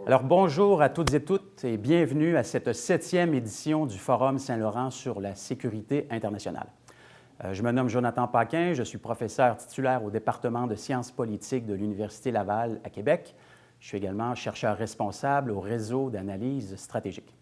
Alors, bonjour à toutes et toutes et bienvenue à cette 7e édition du Forum Saint-Laurent sur la sécurité internationale. Je me nomme Jonathan Paquin, je suis professeur titulaire au département de sciences politiques de l'Université Laval à Québec. Je suis également chercheur responsable au réseau d'analyse stratégique.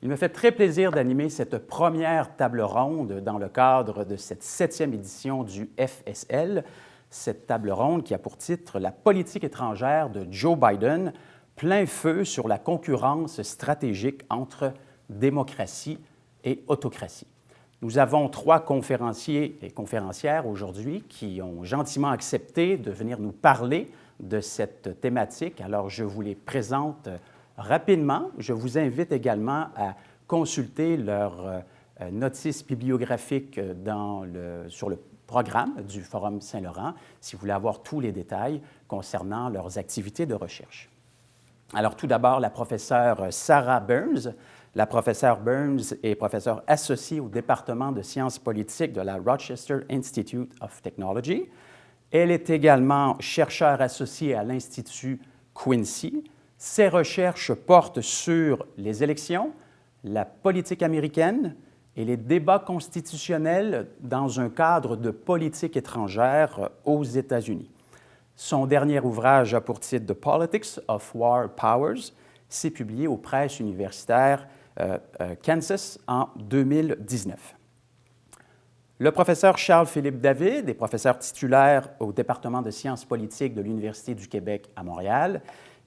Il me fait très plaisir d'animer cette première table ronde dans le cadre de cette 7e édition du FSL, cette table ronde qui a pour titre « La politique étrangère de Joe Biden », plein feu sur la concurrence stratégique entre démocratie et autocratie. Nous avons 3 conférenciers et conférencières aujourd'hui qui ont gentiment accepté de venir nous parler de cette thématique. Alors, je vous les présente rapidement. Je vous invite également à consulter leur notice bibliographique sur le programme du Forum Saint-Laurent si vous voulez avoir tous les détails concernant leurs activités de recherche. Alors, tout d'abord, la professeure Sarah Burns. La professeure Burns est professeure associée au département de sciences politiques de la Rochester Institute of Technology. Elle est également chercheure associée à l'Institut Quincy. Ses recherches portent sur les élections, la politique américaine et les débats constitutionnels dans un cadre de politique étrangère aux États-Unis. Son dernier ouvrage a pour titre « The Politics of War Powers ». C'est publié aux presses universitaires Kansas en 2019. Le professeur Charles-Philippe David est professeur titulaire au département de sciences politiques de l'Université du Québec à Montréal.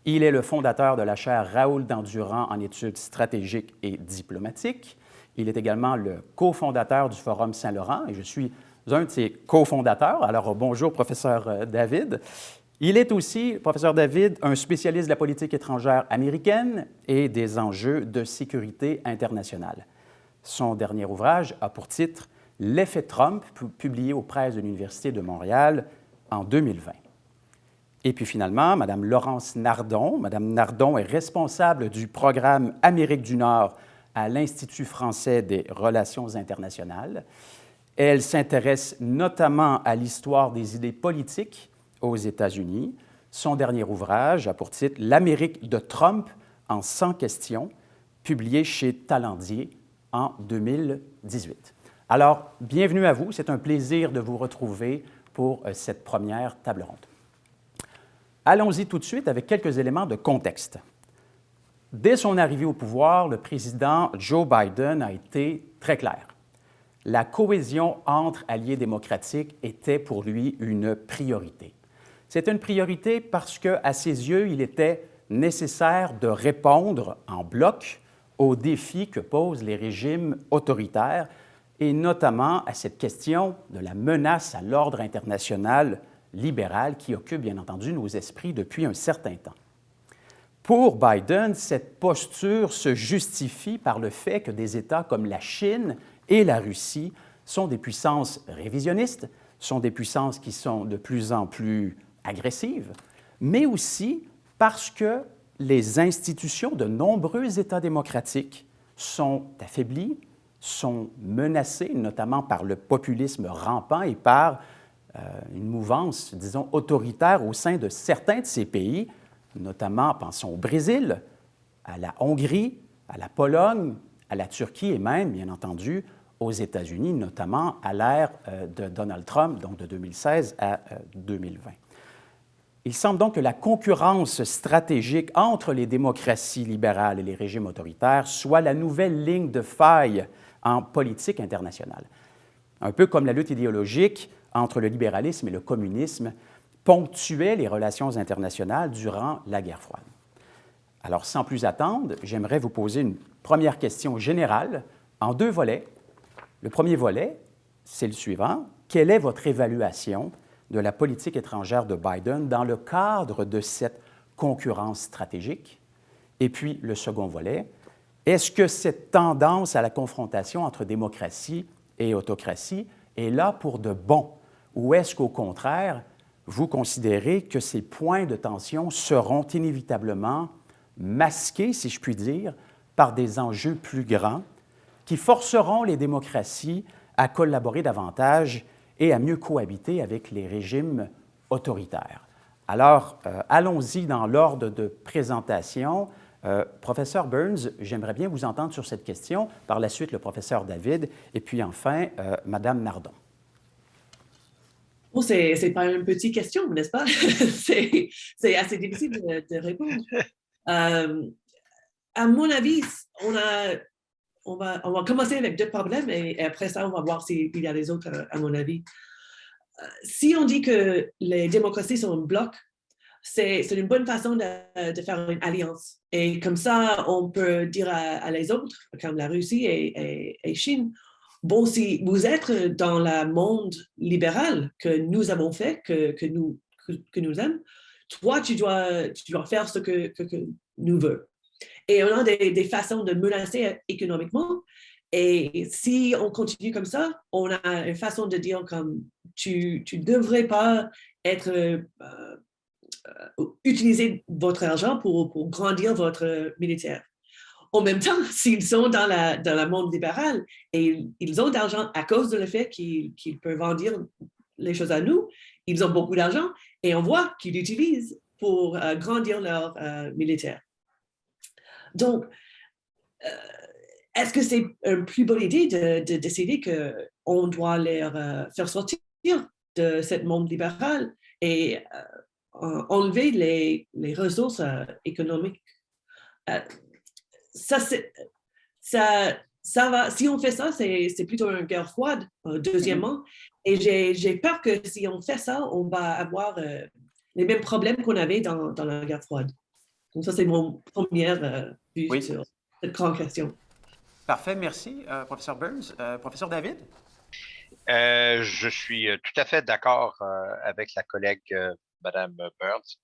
Il est le fondateur de la chaire Raoul Dandurand en études stratégiques et diplomatiques. Il est également le cofondateur du Forum Saint-Laurent et je suis un de ses cofondateurs. Alors, bonjour, professeur David. Il est aussi, professeur David, un spécialiste de la politique étrangère américaine et des enjeux de sécurité internationale. Son dernier ouvrage a pour titre « L'effet Trump », publié aux presses de l'Université de Montréal en 2020. Et puis finalement, Mme Laurence Nardon. Mme Nardon est responsable du programme Amérique du Nord à l'Institut français des relations internationales. Elle s'intéresse notamment à l'histoire des idées politiques aux États-Unis. Son dernier ouvrage a pour titre « L'Amérique de Trump en 100 questions », publié chez Talendier en 2018. Alors, bienvenue à vous. C'est un plaisir de vous retrouver pour cette première table ronde. Allons-y tout de suite avec quelques éléments de contexte. Dès son arrivée au pouvoir, le président Joe Biden a été très clair. La cohésion entre alliés démocratiques était pour lui une priorité. C'est une priorité parce qu'à ses yeux, il était nécessaire de répondre en bloc aux défis que posent les régimes autoritaires et notamment à cette question de la menace à l'ordre international libéral qui occupe bien entendu nos esprits depuis un certain temps. Pour Biden, cette posture se justifie par le fait que des États comme la Chine et la Russie sont des puissances révisionnistes, sont des puissances qui sont de plus en plus agressives, mais aussi parce que les institutions de nombreux États démocratiques sont affaiblies, sont menacées, notamment par le populisme rampant et par une mouvance, disons, autoritaire au sein de certains de ces pays, notamment, pensons au Brésil, à la Hongrie, à la Pologne, à la Turquie et même, bien entendu, aux États-Unis, notamment à l'ère de Donald Trump, donc de 2016 à 2020. Il semble donc que la concurrence stratégique entre les démocraties libérales et les régimes autoritaires soit la nouvelle ligne de faille en politique internationale. Un peu comme la lutte idéologique entre le libéralisme et le communisme ponctuait les relations internationales durant la guerre froide. Alors, sans plus attendre, j'aimerais vous poser une première question générale en 2 volets. Le premier volet, c'est le suivant. Quelle est votre évaluation de la politique étrangère de Biden dans le cadre de cette concurrence stratégique? Et puis, le second volet, est-ce que cette tendance à la confrontation entre démocratie et autocratie est là pour de bon? Ou est-ce qu'au contraire, vous considérez que ces points de tension seront inévitablement masqués, si je puis dire, par des enjeux plus grands qui forceront les démocraties à collaborer davantage et à mieux cohabiter avec les régimes autoritaires? Alors, allons-y dans l'ordre de présentation. Professeur Burns, j'aimerais bien vous entendre sur cette question. Par la suite, le professeur David. Et puis enfin, Madame Nardon. Oh, c'est pas une petite question, n'est-ce pas? C'est assez difficile de répondre. À mon avis, on va commencer avec deux problèmes et après ça, on va voir s'il y a les autres, à mon avis. Si on dit que les démocraties sont un bloc, c'est une bonne façon de faire une alliance. Et comme ça, on peut dire à les autres, comme la Russie et Chine, bon, si vous êtes dans le monde libéral que nous avons fait, que nous aimons, toi, tu dois faire ce que nous voulons. Et on a des façons de menacer économiquement. Et si on continue comme ça, on a une façon de dire comme tu ne devrais pas être utiliser votre argent pour grandir votre militaire. En même temps, s'ils sont dans le monde libéral et ils ont d'argent à cause de le fait qu'ils peuvent vendre les choses à nous, ils ont beaucoup d'argent et on voit qu'ils l'utilisent pour grandir leur militaire. Donc, est-ce que c'est une plus bonne idée de décider qu'on doit les faire sortir de ce monde libéral et enlever les ressources économiques? Euh, ça, ça va. Si on fait ça, c'est plutôt une guerre froide, deuxièmement. Et j'ai peur que si on fait ça, on va avoir les mêmes problèmes qu'on avait dans la guerre froide. Donc ça, c'est mon première vue Oui. sur cette grande question. Parfait, merci, professeur Burns. Professeur David? Je suis tout à fait d'accord avec la collègue Madame Burns.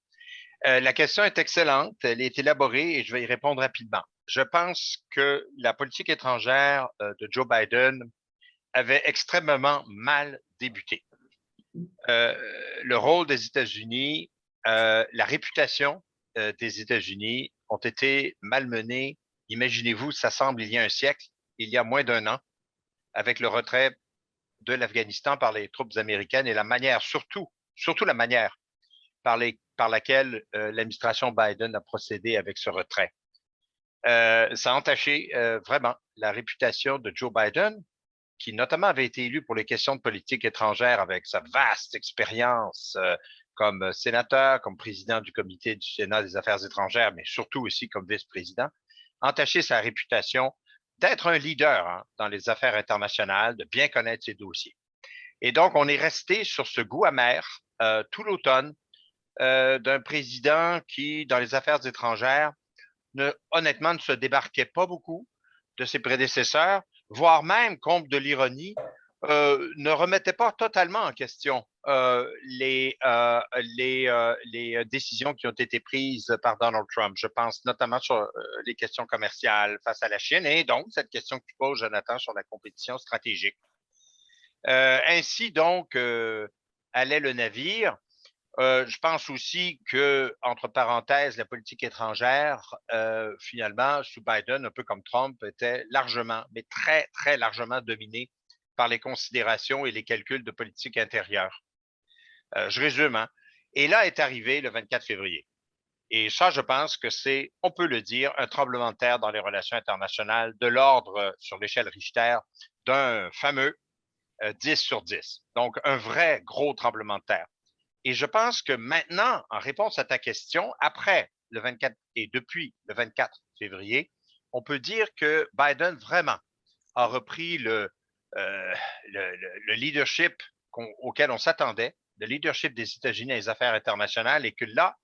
La question est excellente, elle est élaborée et je vais y répondre rapidement. Je pense que la politique étrangère de Joe Biden avait extrêmement mal débuté. Le rôle des États-Unis, la réputation des États-Unis ont été malmenés. Imaginez-vous, ça semble il y a un siècle, il y a moins d'un an, avec le retrait de l'Afghanistan par les troupes américaines et la manière, surtout la manière par laquelle l'administration Biden a procédé avec ce retrait. Ça a entaché vraiment la réputation de Joe Biden, qui notamment avait été élu pour les questions de politique étrangère avec sa vaste expérience comme sénateur, comme président du comité du Sénat des affaires étrangères, mais surtout aussi comme vice-président, entaché sa réputation d'être un leader dans les affaires internationales, de bien connaître ses dossiers. Et donc, on est resté sur ce goût amer tout l'automne d'un président qui, dans les affaires étrangères, honnêtement, ne se débarquait pas beaucoup de ses prédécesseurs, voire même, comble de l'ironie, ne remettait pas totalement en question les décisions qui ont été prises par Donald Trump. Je pense notamment sur les questions commerciales face à la Chine et donc cette question que tu poses, Jonathan, sur la compétition stratégique. Ainsi donc allait le navire. Je pense aussi que, entre parenthèses, la politique étrangère, finalement, sous Biden, un peu comme Trump, était largement, mais très, très largement dominée par les considérations et les calculs de politique intérieure. Je résume, hein? Et là est arrivé le 24 février. Et ça, je pense que c'est, on peut le dire, un tremblement de terre dans les relations internationales de l'ordre, sur l'échelle Richter, d'un fameux 10 sur 10. Donc, un vrai gros tremblement de terre. Et je pense que maintenant, en réponse à ta question, après le 24 et depuis le 24 février, on peut dire que Biden vraiment a repris le leadership auquel on s'attendait, le leadership des États-Unis dans les affaires internationales, et que là,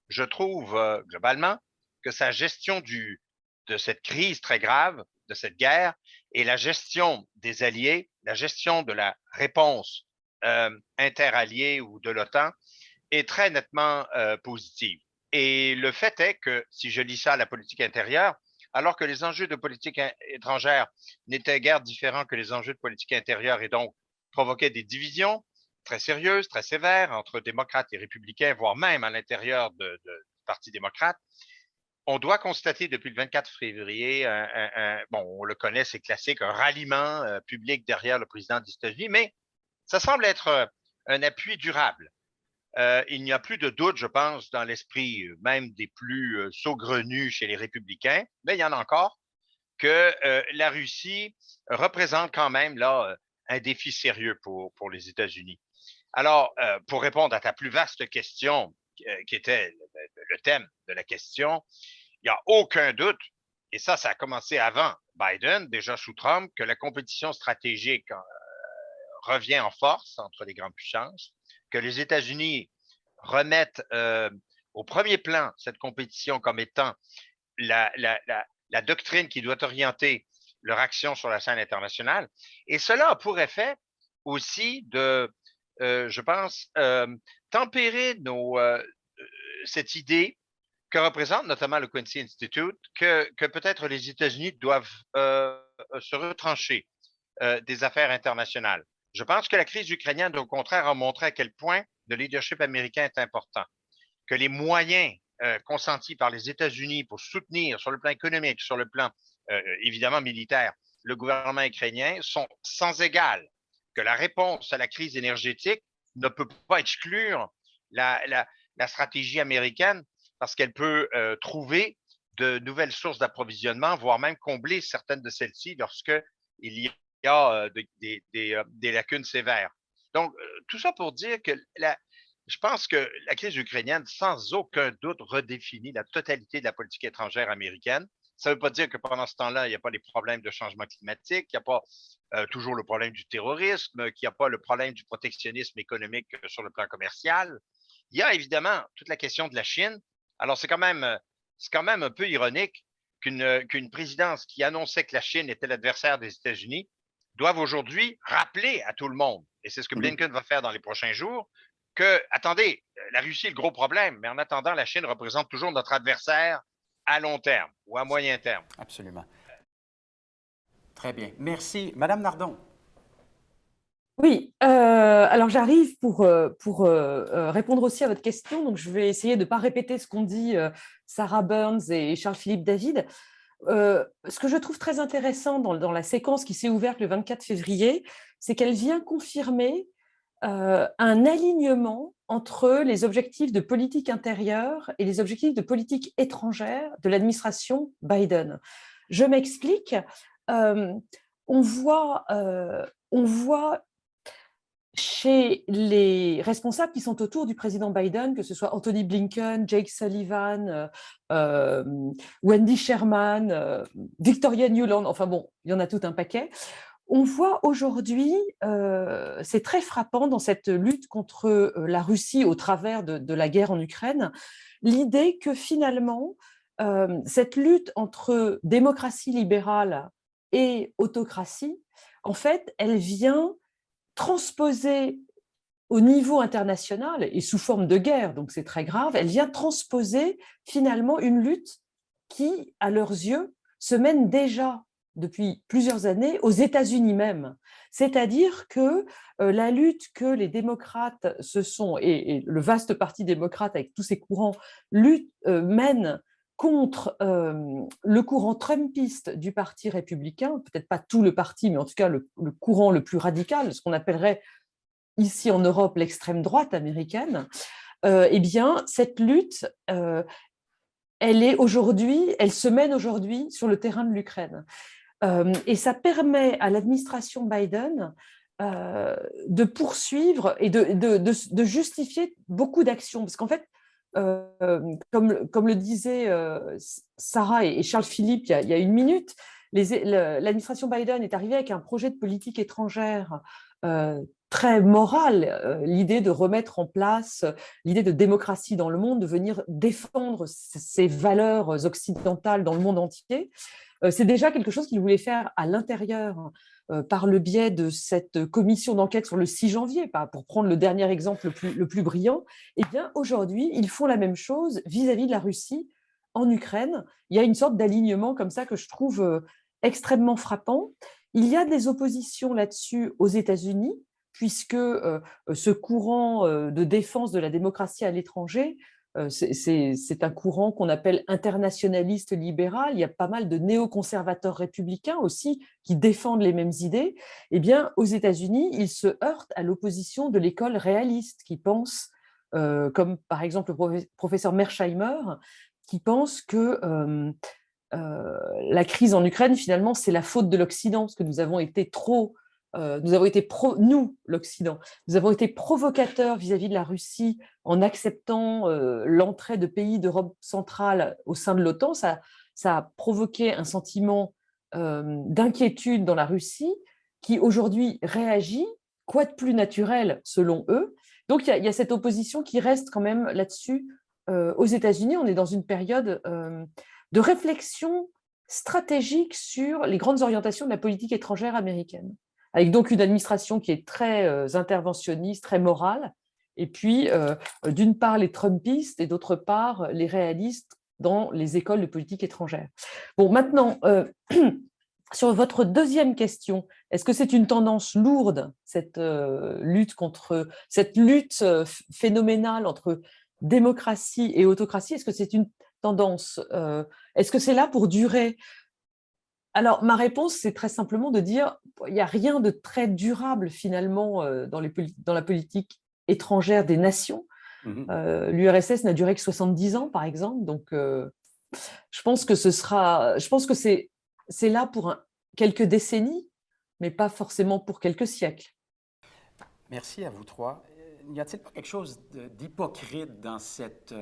je trouve globalement que sa gestion de cette crise très grave, de cette guerre, et la gestion des alliés, la gestion de la réponse interalliés ou de l'OTAN est très nettement positive. Et le fait est que, si je lis ça à la politique intérieure, alors que les enjeux de politique étrangère n'étaient guère différents que les enjeux de politique intérieure et donc provoquaient des divisions très sérieuses, très sévères entre démocrates et républicains, voire même à l'intérieur du Parti démocrate, on doit constater depuis le 24 février, bon, on le connaît, c'est classique, un ralliement public derrière le président des États-Unis, mais ça semble être un appui durable il n'y a plus de doute, je pense, dans l'esprit même des plus saugrenus chez les républicains, mais il y en a encore, que la Russie représente quand même là un défi sérieux pour les États-Unis. Alors, pour répondre à ta plus vaste question, qui était le thème de la question, il n'y a aucun doute, et ça a commencé avant Biden, déjà sous Trump, que la compétition stratégique revient en force entre les grandes puissances, que les États-Unis remettent au premier plan cette compétition comme étant la doctrine qui doit orienter leur action sur la scène internationale. Et cela a pour effet aussi de, je pense, tempérer cette idée que représente notamment le Quincy Institute, que peut-être les États-Unis doivent se retrancher des affaires internationales. Je pense que la crise ukrainienne, au contraire, a montré à quel point le leadership américain est important, que les moyens consentis par les États-Unis pour soutenir sur le plan économique, sur le plan évidemment militaire, le gouvernement ukrainien sont sans égal, que la réponse à la crise énergétique ne peut pas exclure la stratégie américaine parce qu'elle peut trouver de nouvelles sources d'approvisionnement, voire même combler certaines de celles-ci lorsque il y a des lacunes sévères. Donc, tout ça pour dire que je pense que la crise ukrainienne, sans aucun doute, redéfinit la totalité de la politique étrangère américaine. Ça ne veut pas dire que pendant ce temps-là, il n'y a pas les problèmes de changement climatique, il n'y a pas toujours le problème du terrorisme, qu'il n'y a pas le problème du protectionnisme économique sur le plan commercial. Il y a évidemment toute la question de la Chine. Alors, c'est quand même un peu ironique qu'une présidence qui annonçait que la Chine était l'adversaire des États-Unis doive aujourd'hui rappeler à tout le monde, et c'est ce que Blinken va faire dans les prochains jours, que, attendez, la Russie est le gros problème, mais en attendant, la Chine représente toujours notre adversaire à long terme ou à moyen terme. Absolument. Très bien. Merci. Madame Nardon. Oui, alors j'arrive pour répondre aussi à votre question. Donc, je vais essayer de ne pas répéter ce qu'ont dit Sarah Burns et Charles-Philippe David. Ce que je trouve très intéressant dans la séquence qui s'est ouverte le 24 février, c'est qu'elle vient confirmer un alignement entre les objectifs de politique intérieure et les objectifs de politique étrangère de l'administration Biden. Je m'explique. On voit chez les responsables qui sont autour du président Biden, que ce soit Anthony Blinken, Jake Sullivan, Wendy Sherman, Victoria Nuland, enfin bon, il y en a tout un paquet. On voit aujourd'hui, c'est très frappant dans cette lutte contre la Russie au travers de la guerre en Ukraine, l'idée que finalement, cette lutte entre démocratie libérale et autocratie, en fait, elle vient transposer au niveau international et sous forme de guerre, donc c'est très grave, elle vient transposer finalement une lutte qui, à leurs yeux, se mène déjà depuis plusieurs années aux États-Unis même. C'est-à-dire que la lutte que les démocrates et le vaste parti démocrate avec tous ses courants mène contre le courant trumpiste du parti républicain, peut-être pas tout le parti, mais en tout cas le courant le plus radical, ce qu'on appellerait ici en Europe l'extrême droite américaine, eh bien, cette lutte, elle se mène aujourd'hui sur le terrain de l'Ukraine. Et ça permet à l'administration Biden de poursuivre et de justifier beaucoup d'actions. Parce qu'en fait, comme le disaient Sarah et Charles Philippe il y a une minute, l'administration Biden est arrivée avec un projet de politique étrangère très moral, l'idée de remettre en place l'idée de démocratie dans le monde, de venir défendre ces valeurs occidentales dans le monde entier. C'est déjà quelque chose qu'il voulait faire à l'intérieur par le biais de cette commission d'enquête sur le 6 janvier, pour prendre le dernier exemple le plus brillant. Eh bien, aujourd'hui, ils font la même chose vis-à-vis de la Russie en Ukraine. Il y a une sorte d'alignement comme ça que je trouve extrêmement frappant. Il y a des oppositions là-dessus aux États-Unis, puisque ce courant de défense de la démocratie à l'étranger, c'est un courant qu'on appelle internationaliste libéral. Il y a pas mal de néoconservateurs républicains aussi qui défendent les mêmes idées. Eh bien, aux États-Unis, ils se heurtent à l'opposition de l'école réaliste qui pense comme par exemple le professeur Mersheimer, qui pense que la crise en Ukraine, finalement, c'est la faute de l'Occident, parce que nous avons été nous, l'Occident, nous avons été provocateurs vis-à-vis de la Russie en acceptant l'entrée de pays d'Europe centrale au sein de l'OTAN. Ça a provoqué un sentiment d'inquiétude dans la Russie qui aujourd'hui réagit, quoi de plus naturel selon eux. Donc il y a cette opposition qui reste quand même là-dessus. Aux États-Unis, on est dans une période de réflexion stratégique sur les grandes orientations de la politique étrangère américaine, avec donc une administration qui est très interventionniste, très morale, et puis d'une part les Trumpistes et d'autre part les réalistes dans les écoles de politique étrangère. Bon, maintenant, sur votre deuxième question, est-ce que c'est une tendance lourde, cette lutte phénoménale entre démocratie et autocratie? Est-ce que c'est une tendance est-ce que c'est là pour durer? Alors, ma réponse, c'est très simplement de dire il n'y a rien de très durable finalement dans la politique étrangère des nations. L'URSS n'a duré que 70 ans, par exemple. Donc, je pense que c'est là pour quelques décennies, mais pas forcément pour quelques siècles. Merci à vous trois. N'y a-t-il pas quelque chose d'hypocrite dans cette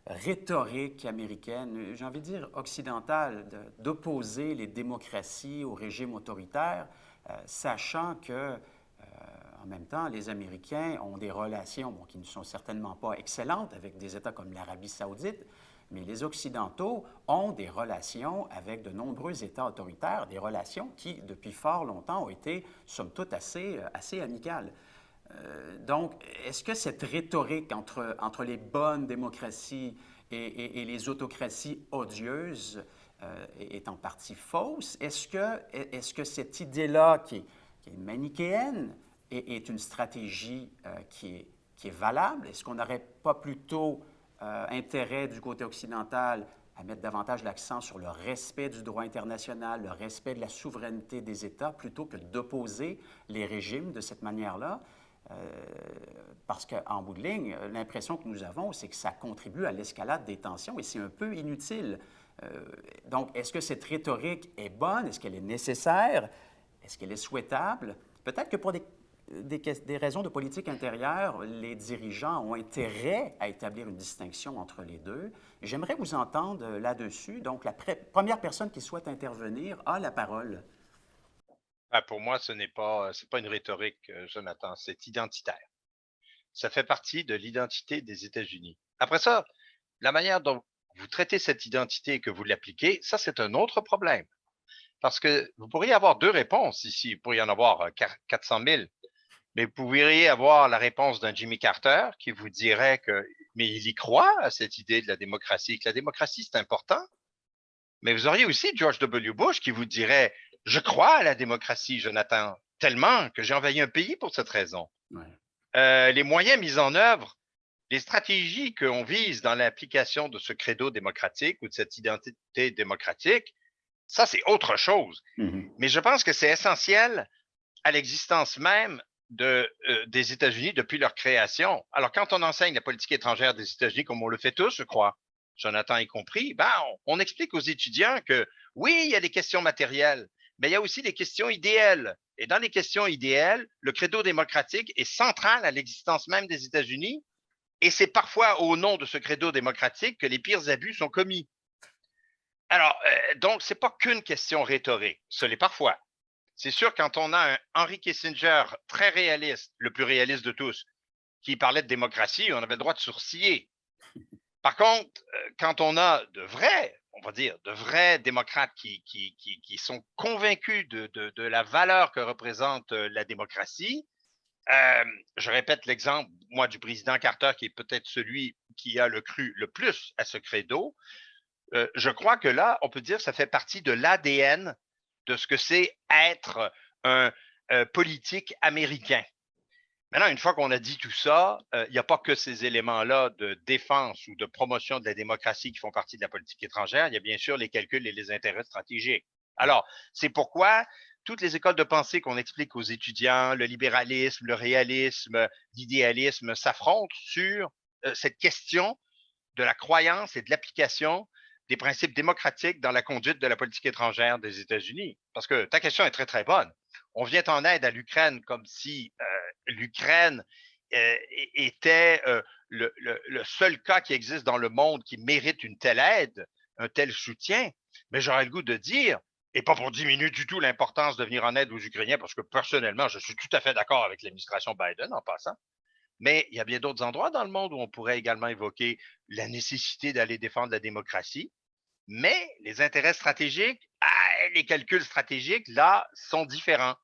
rhétorique américaine, j'ai envie de dire occidentale, d'opposer les démocraties au régime autoritaire, sachant que, en même temps, les Américains ont des relations qui ne sont certainement pas excellentes avec des États comme l'Arabie saoudite, mais les Occidentaux ont des relations avec de nombreux États autoritaires, des relations qui, depuis fort longtemps, ont été, somme toute, assez amicales. Donc, est-ce que cette rhétorique entre les bonnes démocraties et les autocraties odieuses est en partie fausse? Est-ce que cette idée-là, qui est manichéenne, est une stratégie qui est valable? Est-ce qu'on n'aurait pas plutôt intérêt du côté occidental à mettre davantage l'accent sur le respect du droit international, le respect de la souveraineté des États, plutôt que d'opposer les régimes de cette manière-là? Parce qu'en bout de ligne, l'impression que nous avons, c'est que ça contribue à l'escalade des tensions et c'est un peu inutile. Donc, est-ce que cette rhétorique est bonne? Est-ce qu'elle est nécessaire? Est-ce qu'elle est souhaitable? Peut-être que pour des raisons de politique intérieure, les dirigeants ont intérêt à établir une distinction entre les deux. J'aimerais vous entendre là-dessus. Donc, la première personne qui souhaite intervenir a la parole. Pour moi, ce n'est pas une rhétorique, Jonathan, c'est identitaire. Ça fait partie de l'identité des États-Unis. Après ça, la manière dont vous traitez cette identité et que vous l'appliquez, ça, c'est un autre problème. Parce que vous pourriez avoir deux réponses ici. Vous pourriez en avoir 400 000. Mais vous pourriez avoir la réponse d'un Jimmy Carter qui vous dirait mais il y croit à cette idée de la démocratie, que la démocratie, c'est important. Mais vous auriez aussi George W. Bush qui vous dirait je crois à la démocratie, Jonathan, tellement que j'ai envahi un pays pour cette raison. Ouais. Les moyens mis en œuvre, les stratégies qu'on vise dans l'application de ce credo démocratique ou de cette identité démocratique, ça, c'est autre chose. Mais je pense que c'est essentiel à l'existence même des États-Unis depuis leur création. Alors, quand on enseigne la politique étrangère des États-Unis, comme on le fait tous, je crois, Jonathan y compris, on explique aux étudiants que oui, il y a des questions matérielles, mais il y a aussi des questions idéales. Et dans les questions idéales, le credo démocratique est central à l'existence même des États-Unis. Et c'est parfois au nom de ce credo démocratique que les pires abus sont commis. Alors, donc, ce n'est pas qu'une question rhétorique. Ce l'est parfois. C'est sûr, quand on a un Henry Kissinger très réaliste, le plus réaliste de tous, qui parlait de démocratie, on avait le droit de sourciller. Par contre, quand on a de vrais démocrates qui sont convaincus de la valeur que représente la démocratie, je répète l'exemple, moi, du président Carter, qui est peut-être celui qui a cru le plus à ce credo, je crois que là, on peut dire que ça fait partie de l'ADN de ce que c'est être un politique américain. Maintenant, une fois qu'on a dit tout ça, il n'y a pas que ces éléments-là de défense ou de promotion de la démocratie qui font partie de la politique étrangère. Il y a bien sûr les calculs et les intérêts stratégiques. Alors, c'est pourquoi toutes les écoles de pensée qu'on explique aux étudiants, le libéralisme, le réalisme, l'idéalisme, s'affrontent sur cette question de la croyance et de l'application des principes démocratiques dans la conduite de la politique étrangère des États-Unis. Parce que ta question est très, très bonne. On vient en aide à l'Ukraine comme si l'Ukraine était le seul cas qui existe dans le monde qui mérite une telle aide, un tel soutien. Mais j'aurais le goût de dire, et pas pour diminuer du tout l'importance de venir en aide aux Ukrainiens, parce que personnellement, je suis tout à fait d'accord avec l'administration Biden en passant, mais il y a bien d'autres endroits dans le monde où on pourrait également évoquer la nécessité d'aller défendre la démocratie, mais les intérêts stratégiques, les calculs stratégiques, là, sont différents.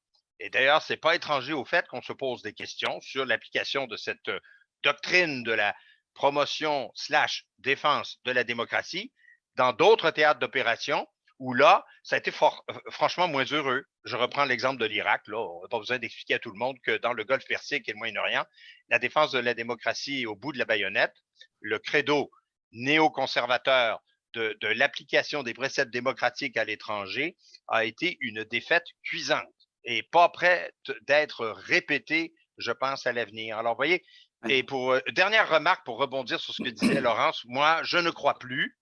Et d'ailleurs, ce n'est pas étranger au fait qu'on se pose des questions sur l'application de cette doctrine de la promotion/défense de la démocratie dans d'autres théâtres d'opération où là, ça a été franchement moins heureux. Je reprends l'exemple de l'Irak. Là, on n'a pas besoin d'expliquer à tout le monde que dans le Golfe Persique et le Moyen-Orient, la défense de la démocratie est au bout de la baïonnette. Le credo néoconservateur de l'application des préceptes démocratiques à l'étranger a été une défaite cuisante et pas prête d'être répétée, je pense, à l'avenir. Alors, vous voyez, et pour dernière remarque pour rebondir sur ce que disait Laurence, moi, je ne crois plus,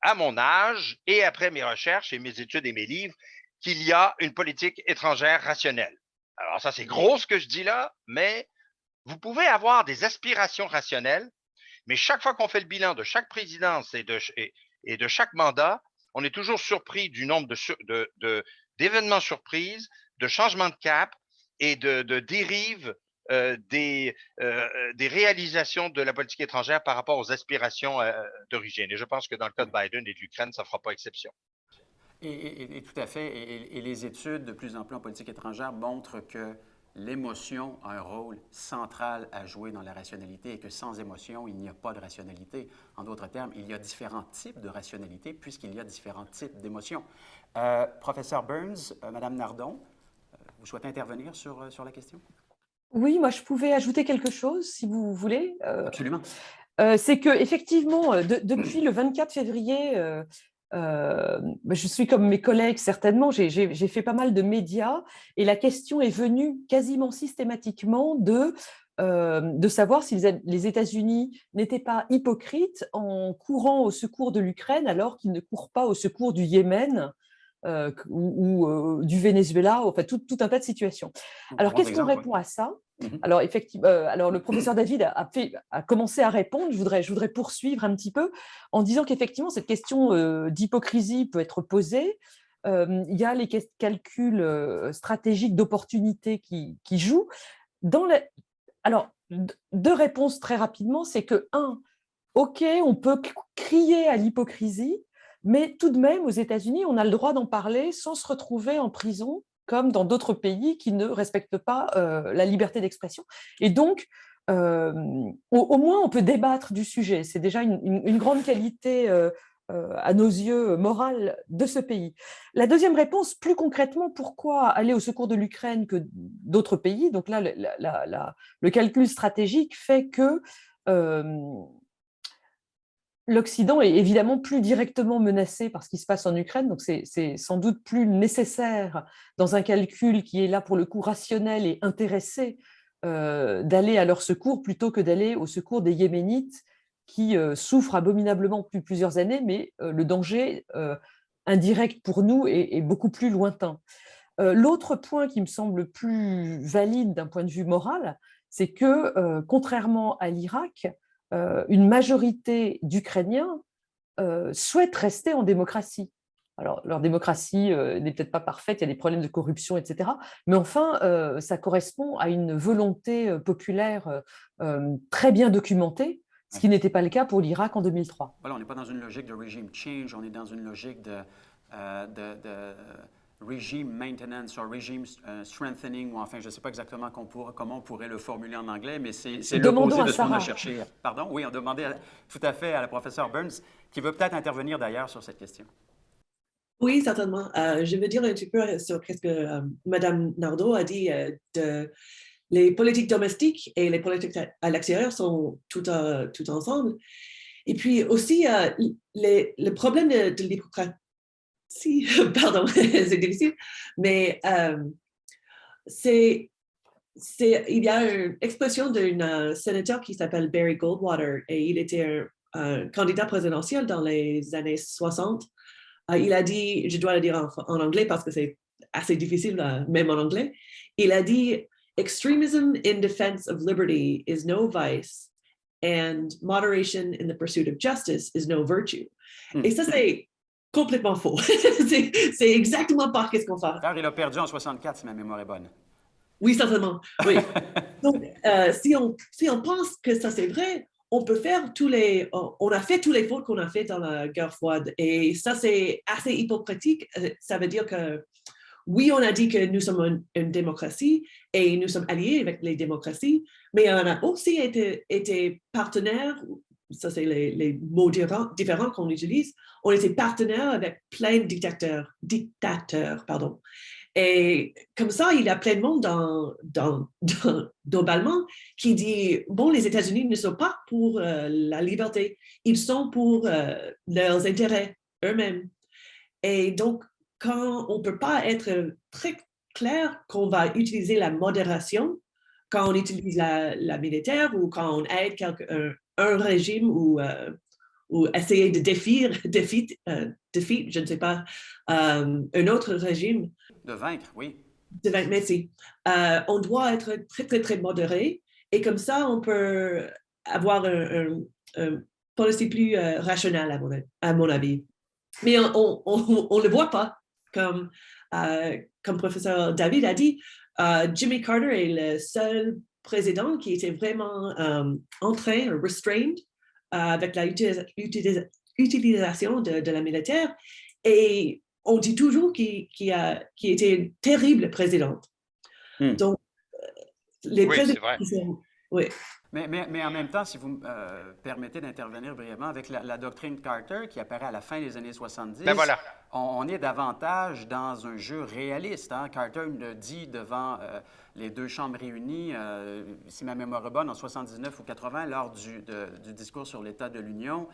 à mon âge et après mes recherches et mes études et mes livres, qu'il y a une politique étrangère rationnelle. Alors ça, c'est gros ce que je dis là, mais vous pouvez avoir des aspirations rationnelles, mais chaque fois qu'on fait le bilan de chaque présidence et de chaque mandat, on est toujours surpris du nombre d'événements surprises, de changements de cap et de dérives des réalisations de la politique étrangère par rapport aux aspirations d'origine. Et je pense que dans le cas de Biden et de l'Ukraine, ça ne fera pas exception. Et tout à fait. Et les études de plus en plus en politique étrangère montrent que l'émotion a un rôle central à jouer dans la rationalité et que sans émotion, il n'y a pas de rationalité. En d'autres termes, il y a différents types de rationalité puisqu'il y a différents types d'émotions. Professeur Burns, Madame Nardon, vous souhaitez intervenir sur la question? Oui, moi je pouvais ajouter quelque chose si vous voulez. Absolument. C'est qu'effectivement, depuis le 24 février, je suis comme mes collègues certainement, j'ai fait pas mal de médias et la question est venue quasiment systématiquement de savoir si les États-Unis n'étaient pas hypocrites en courant au secours de l'Ukraine alors qu'ils ne courent pas au secours du Yémen ou du Venezuela, enfin tout un tas de situations. Alors qu'est-ce qu'on répond à ça? Alors effectivement, alors le professeur David a commencé à répondre. Je voudrais poursuivre un petit peu en disant qu'effectivement cette question d'hypocrisie peut être posée. Il y a les calculs stratégiques d'opportunité qui jouent. Alors deux réponses très rapidement, c'est que ok, on peut crier à l'hypocrisie, mais tout de même, aux États-Unis, on a le droit d'en parler sans se retrouver en prison, comme dans d'autres pays qui ne respectent pas la liberté d'expression. Et donc, au moins, on peut débattre du sujet. C'est déjà une grande qualité, à nos yeux, morale de ce pays. La deuxième réponse, plus concrètement, pourquoi aller au secours de l'Ukraine que d'autres pays? Donc là, le calcul stratégique fait que l'Occident est évidemment plus directement menacé par ce qui se passe en Ukraine, donc c'est sans doute plus nécessaire dans un calcul qui est là pour le coup rationnel et intéressé d'aller à leur secours plutôt que d'aller au secours des Yéménites qui souffrent abominablement depuis plusieurs années, mais le danger indirect pour nous est beaucoup plus lointain. L'autre point qui me semble plus valide d'un point de vue moral, c'est que contrairement à l'Irak, une majorité d'Ukrainiens souhaitent rester en démocratie. Alors, leur démocratie n'est peut-être pas parfaite, il y a des problèmes de corruption, etc. Mais enfin, ça correspond à une volonté populaire très bien documentée, ce qui n'était pas le cas pour l'Irak en 2003. Voilà, on n'est pas dans une logique de regime change, on est dans une logique de regime maintenance ou regime strengthening, ou enfin, je ne sais pas exactement comment on pourrait le formuler en anglais, mais c'est l'opposé de ce qu'on a cherché. Pardon? Oui, on demandait tout à fait à la professeure Burns, qui veut peut-être intervenir d'ailleurs sur cette question. Oui, certainement. Je veux dire un petit peu sur ce que Mme Nardon a dit. Les politiques domestiques et les politiques à l'extérieur sont tout ensemble. Et puis aussi, le problème de l'hypocrisie, pardon, c'est difficile, mais c'est il y a une expression d'un sénateur qui s'appelle Barry Goldwater et il était un candidat présidentiel dans les années 60. Il a dit, je dois le dire en anglais parce que c'est assez difficile, même en anglais, il a dit « Extremism in defense of liberty is no vice and moderation in the pursuit of justice is no virtue. » Et ça, c'est complètement faux. C'est exactement pas ce qu'on fait. D'ailleurs, il a perdu en 64, si ma mémoire est bonne. Oui, certainement, oui. Donc, si on pense que ça, c'est vrai, on peut faire on a fait tous les fautes qu'on a fait dans la guerre froide. Et ça, c'est assez hypocritique. Ça veut dire que, oui, on a dit que nous sommes une démocratie et nous sommes alliés avec les démocraties, mais on a aussi été partenaires, ça c'est les mots différents qu'on utilise, on était partenaires avec plein de dictateurs, pardon. Et comme ça, il y a plein de monde globalement qui dit, bon, les États-Unis ne sont pas pour la liberté, ils sont pour leurs intérêts eux-mêmes. Et donc, quand on ne peut pas être très clair qu'on va utiliser la modération, quand on utilise la militaire ou quand on aide un régime ou essayer de défier, je ne sais pas, un autre régime. De vaincre, oui. De vaincre, merci. On doit être très, très, très modéré et comme ça, on peut avoir un policy plus rationnel, à mon avis. Mais on ne le voit pas. Comme professeur David a dit, Jimmy Carter est le seul président qui était vraiment restrained avec la utilisation de la militaire. Et on dit toujours qu'il était une terrible présidente. Donc, les présidents... Oui. Mais en même temps, si vous me permettez d'intervenir brièvement, avec la doctrine Carter qui apparaît à la fin des années 70, ben voilà. on est davantage dans un jeu réaliste. Hein? Carter le dit devant les deux chambres réunies, si ma mémoire est bonne, en 79 ou 80, lors du discours sur l'état de l'Union.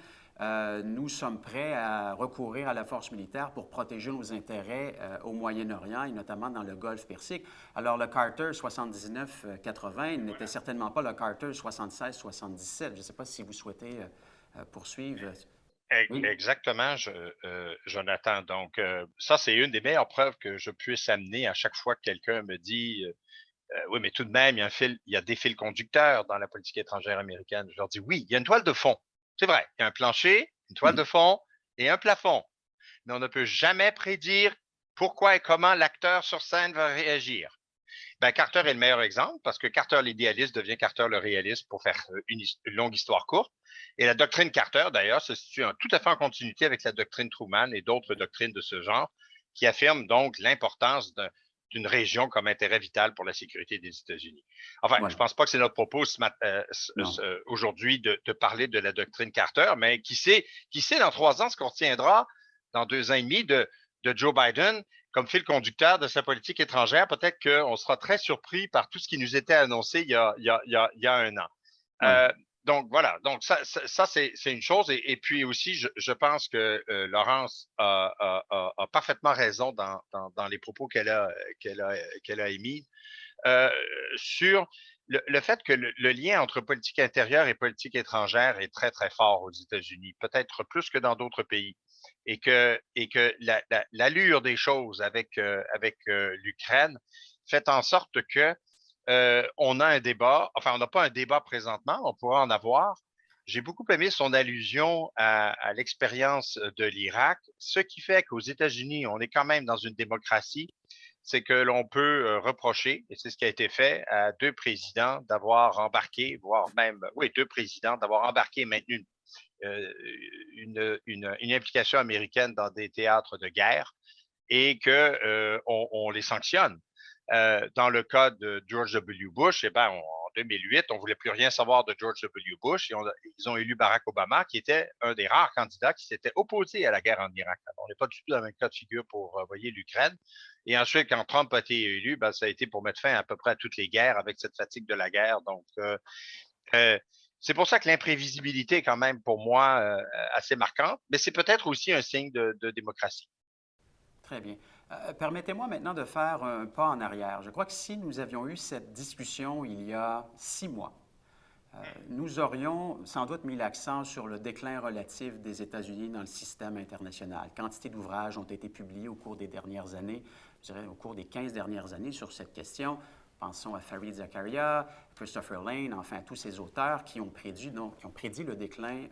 Nous sommes prêts à recourir à la force militaire pour protéger nos intérêts au Moyen-Orient et notamment dans le Golfe Persique. Alors, le Carter 79-80 n'était certainement pas le Carter 76-77. Je ne sais pas si vous souhaitez poursuivre. Oui. Exactement, Jonathan. Donc, ça, c'est une des meilleures preuves que je puisse amener à chaque fois que quelqu'un me dit oui, mais tout de même, il y a des fils conducteurs dans la politique étrangère américaine. Je leur dis oui, il y a une toile de fond. C'est vrai, il y a un plancher, une toile de fond et un plafond. Mais on ne peut jamais prédire pourquoi et comment l'acteur sur scène va réagir. Ben, Carter est le meilleur exemple parce que Carter l'idéaliste devient Carter le réaliste pour faire une longue histoire courte. Et la doctrine Carter, d'ailleurs, se situe tout à fait en continuité avec la doctrine Truman et d'autres doctrines de ce genre qui affirment donc l'importance d'une région comme intérêt vital pour la sécurité des États-Unis. Enfin, je ne pense pas que c'est notre propos aujourd'hui de parler de la doctrine Carter, mais qui sait dans 3 ans ce qu'on retiendra dans 2 ans et demi de Joe Biden comme fil conducteur de sa politique étrangère. Peut-être qu'on sera très surpris par tout ce qui nous était annoncé il y a 1 an. Donc, voilà. Donc, ça c'est une chose. Et puis aussi, je pense que Laurence a parfaitement raison dans les propos qu'elle a émis sur le fait que le lien entre politique intérieure et politique étrangère est très, très fort aux États-Unis, peut-être plus que dans d'autres pays. Et que l'allure des choses avec l'Ukraine fait en sorte que on a un débat, enfin, on n'a pas un débat présentement, on pourra en avoir. J'ai beaucoup aimé son allusion à l'expérience de l'Irak. Ce qui fait qu'aux États-Unis, on est quand même dans une démocratie, c'est que l'on peut reprocher, et c'est ce qui a été fait, à 2 présidents d'avoir embarqué, voire même, oui, 2 présidents d'avoir embarqué et maintenu une implication américaine dans des théâtres de guerre et qu'on les sanctionne. Dans le cas de George W. Bush, en 2008, on ne voulait plus rien savoir de George W. Bush et ils ont élu Barack Obama, qui était un des rares candidats qui s'était opposé à la guerre en Irak. Alors, on n'est pas du tout dans le même cas de figure pour envoyer l'Ukraine. Et ensuite, quand Trump a été élu, ça a été pour mettre fin à peu près à toutes les guerres avec cette fatigue de la guerre. Donc, c'est pour ça que l'imprévisibilité est quand même pour moi assez marquante, mais c'est peut-être aussi un signe de démocratie. Très bien. Permettez-moi maintenant de faire un pas en arrière. Je crois que si nous avions eu cette discussion il y a 6 mois, nous aurions sans doute mis l'accent sur le déclin relatif des États-Unis dans le système international. Quantité d'ouvrages ont été publiés au cours des dernières années, je dirais au cours des 15 dernières années sur cette question. Pensons à Fareed Zakaria, Christopher Lane, enfin à tous ces auteurs qui ont prédit le déclin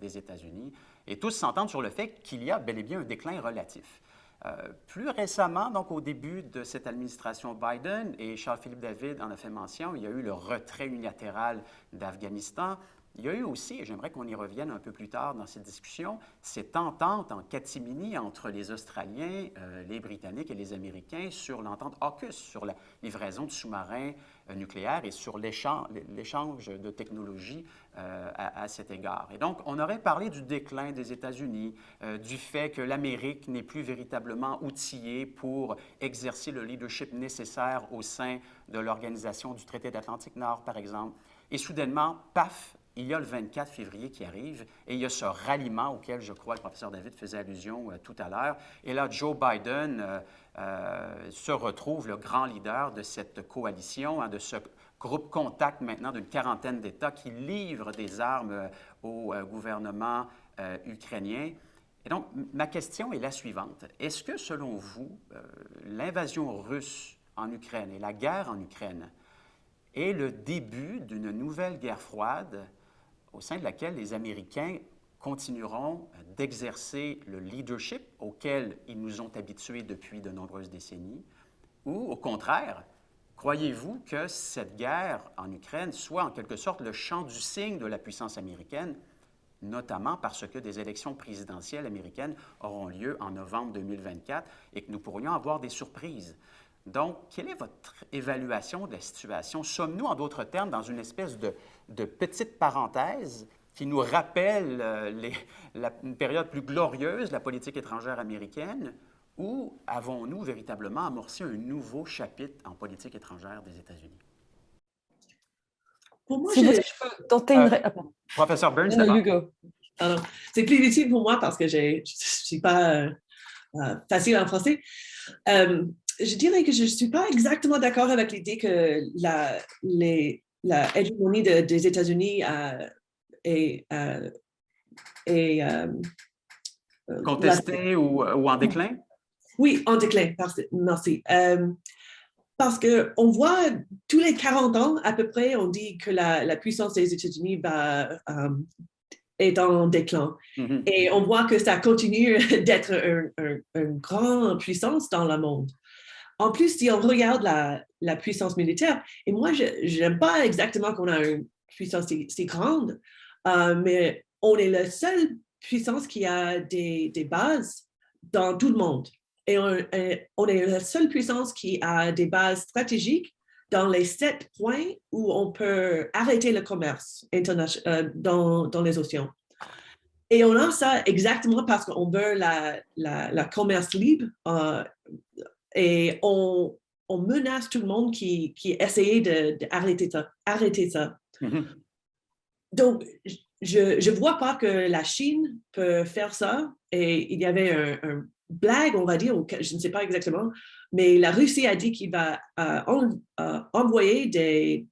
des États-Unis. Et tous s'entendent sur le fait qu'il y a bel et bien un déclin relatif. Plus récemment, donc au début de cette administration Biden, et Charles-Philippe David en a fait mention, il y a eu le retrait unilatéral d'Afghanistan. Il y a eu aussi, et j'aimerais qu'on y revienne un peu plus tard dans cette discussion, cette entente en catimini entre les Australiens, les Britanniques et les Américains sur l'entente AUKUS, sur la livraison de sous-marins nucléaires et sur l'échange de technologies à cet égard. Et donc, on aurait parlé du déclin des États-Unis, du fait que l'Amérique n'est plus véritablement outillée pour exercer le leadership nécessaire au sein de l'Organisation du traité d'Atlantique Nord, par exemple. Et soudainement, paf, il y a le 24 février qui arrive et il y a ce ralliement auquel, je crois, le professeur David faisait allusion tout à l'heure. Et là, Joe Biden se retrouve le grand leader de cette coalition, de ce groupe contact maintenant d'une quarantaine d'États qui livrent des armes au gouvernement ukrainien. Et donc, ma question est la suivante. Est-ce que, selon vous, l'invasion russe en Ukraine et la guerre en Ukraine est le début d'une nouvelle guerre froide au sein de laquelle les Américains continueront d'exercer le leadership auquel ils nous ont habitués depuis de nombreuses décennies, ou au contraire, croyez-vous que cette guerre en Ukraine soit en quelque sorte le chant du cygne de la puissance américaine, notamment parce que des élections présidentielles américaines auront lieu en novembre 2024 et que nous pourrions avoir des surprises? Donc, quelle est votre évaluation de la situation? Sommes-nous, en d'autres termes, dans une espèce de petite parenthèse qui nous rappelle une période plus glorieuse de la politique étrangère américaine, ou avons-nous véritablement amorcé un nouveau chapitre en politique étrangère des États-Unis? Pour moi, Si je peux tenter une... Professeur Burns, d'abord. C'est plus difficile pour moi parce que je ne suis pas facile en français. Je dirais que je ne suis pas exactement d'accord avec l'idée que la hégémonie des États-Unis est contestée ou en déclin? Oui, en déclin, merci. Parce qu'on voit tous les 40 ans, à peu près, on dit que la puissance des États-Unis est en déclin. Mm-hmm. Et on voit que ça continue d'être une grande puissance dans le monde. En plus, si on regarde la puissance militaire, et moi, je n'aime pas exactement qu'on a une puissance si grande, mais on est la seule puissance qui a des bases dans tout le monde. Et on est la seule puissance qui a des bases stratégiques dans les 7 points où on peut arrêter le commerce dans les océans. Et on a ça exactement parce qu'on veut la commerce libre et on menace tout le monde qui essaye d'arrêter ça. Mm-hmm. Donc, je ne vois pas que la Chine peut faire ça. Et il y avait un blague, on va dire, je ne sais pas exactement, mais la Russie a dit qu'il va envoyer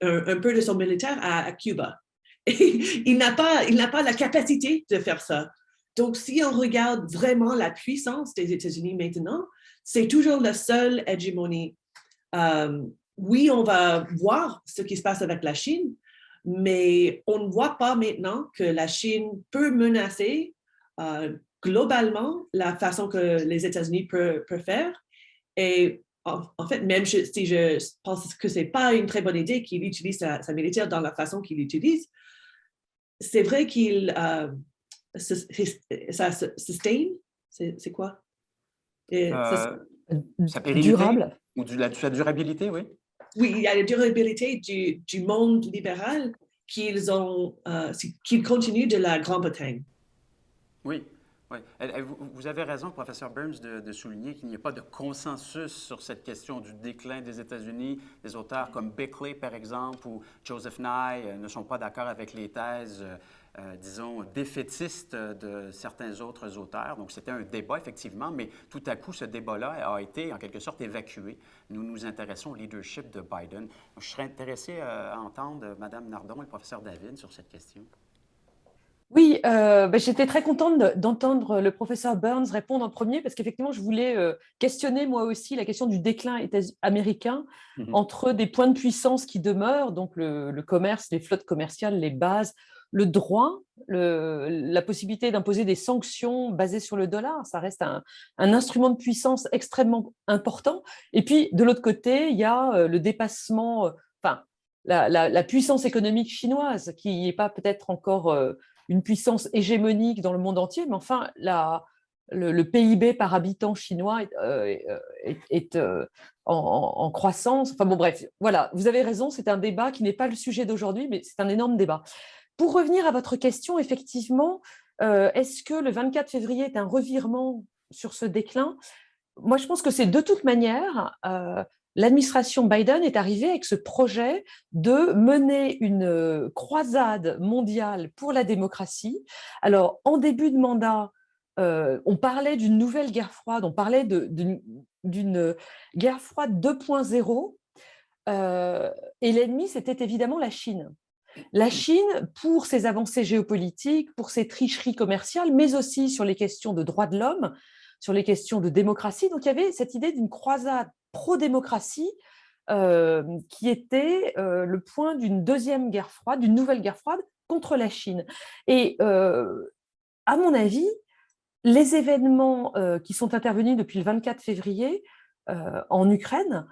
un peu de son militaire à Cuba. Et il n'a pas la capacité de faire ça. Donc, si on regarde vraiment la puissance des États-Unis maintenant, c'est toujours la seule hégémonie. Oui, on va voir ce qui se passe avec la Chine, mais on ne voit pas maintenant que la Chine peut menacer globalement la façon que les États-Unis peuvent faire. Et en fait, même si je pense que ce n'est pas une très bonne idée qu'il utilise sa militaire dans la façon qu'il l'utilise, c'est vrai qu'il ça sustain, c'est quoi? Sa pérennité durable. Ou sa durabilité, oui. Oui, il y a la durabilité du monde libéral qu'ils continuent de la Grande-Bretagne. Oui. Oui. Vous avez raison, professeur Burns, de souligner qu'il n'y a pas de consensus sur cette question du déclin des États-Unis. Des auteurs comme Bickley, par exemple, ou Joseph Nye ne sont pas d'accord avec les thèses, disons, défaitistes de certains autres auteurs. Donc, c'était un débat, effectivement, mais tout à coup, ce débat-là a été, en quelque sorte, évacué. Nous nous intéressons au leadership de Biden. Je serais intéressé à entendre Mme Nardon et le professeur David sur cette question. Oui, j'étais très contente d'entendre le professeur Burns répondre en premier parce qu'effectivement, je voulais questionner moi aussi la question du déclin américain entre des points de puissance qui demeurent, donc le commerce, les flottes commerciales, les bases, le droit, la possibilité d'imposer des sanctions basées sur le dollar. Ça reste un instrument de puissance extrêmement important. Et puis, de l'autre côté, il y a le dépassement, la puissance économique chinoise qui n'est pas peut-être encore une puissance hégémonique dans le monde entier, mais enfin, le PIB par habitant chinois est en croissance. Enfin bon, bref, voilà, vous avez raison, c'est un débat qui n'est pas le sujet d'aujourd'hui, mais c'est un énorme débat. Pour revenir à votre question, effectivement, est-ce que le 24 février est un revirement sur ce déclin? Moi, je pense que c'est de toute manière, l'administration Biden est arrivée avec ce projet de mener une croisade mondiale pour la démocratie. Alors, en début de mandat, on parlait d'une nouvelle guerre froide, on parlait d'une guerre froide 2.0, et l'ennemi, c'était évidemment la Chine. La Chine, pour ses avancées géopolitiques, pour ses tricheries commerciales, mais aussi sur les questions de droits de l'homme, sur les questions de démocratie. Donc, il y avait cette idée d'une croisade pro-démocratie qui était le point d'une deuxième guerre froide, d'une nouvelle guerre froide contre la Chine. Et à mon avis, les événements qui sont intervenus depuis le 24 février en Ukraine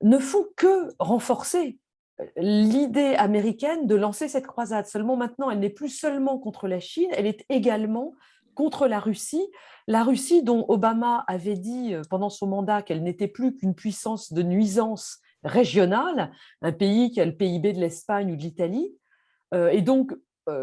ne font que renforcer l'idée américaine de lancer cette croisade. Seulement maintenant, elle n'est plus seulement contre la Chine, elle est également contre la Russie dont Obama avait dit pendant son mandat qu'elle n'était plus qu'une puissance de nuisance régionale, un pays qui a le PIB de l'Espagne ou de l'Italie, et donc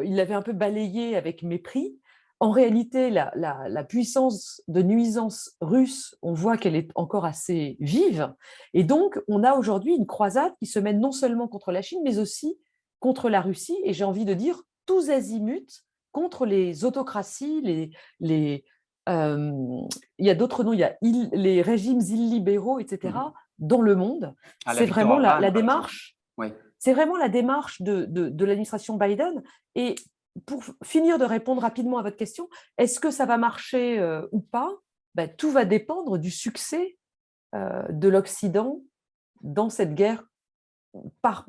il l'avait un peu balayé avec mépris. En réalité, la puissance de nuisance russe, on voit qu'elle est encore assez vive. Et donc, on a aujourd'hui une croisade qui se mène non seulement contre la Chine, mais aussi contre la Russie. Et j'ai envie de dire tous azimuts contre les autocraties, il y a d'autres noms, il y a les régimes illibéraux, etc., dans le monde. C'est vraiment la démarche. Oui. C'est vraiment la démarche de l'administration Biden. Et pour finir de répondre rapidement à votre question, est-ce que ça va marcher ou pas? Tout va dépendre du succès de l'Occident dans cette guerre par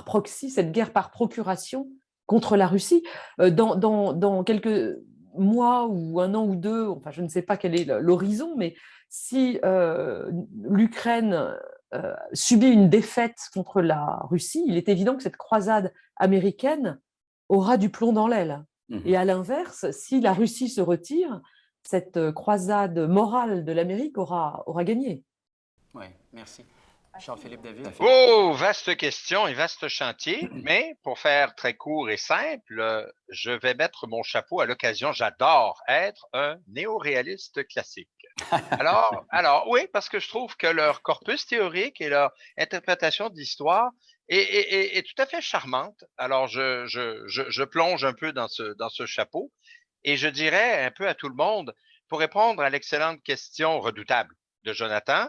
proxy, cette guerre par procuration contre la Russie. Dans quelques mois ou un an ou deux, enfin je ne sais pas quel est l'horizon, mais si l'Ukraine subit une défaite contre la Russie, il est évident que cette croisade américaine aura du plomb dans l'aile. Et à l'inverse, si la Russie se retire, cette croisade morale de l'Amérique aura gagné. Oui, merci. Charles-Philippe David. Oh, vaste question et vaste chantier, mais pour faire très court et simple, je vais mettre mon chapeau à l'occasion. J'adore être un néo-réaliste classique. Alors, oui, parce que je trouve que leur corpus théorique et leur interprétation de l'histoire est tout à fait charmante. Alors, je plonge un peu dans ce chapeau et je dirais un peu à tout le monde, pour répondre à l'excellente question redoutable de Jonathan,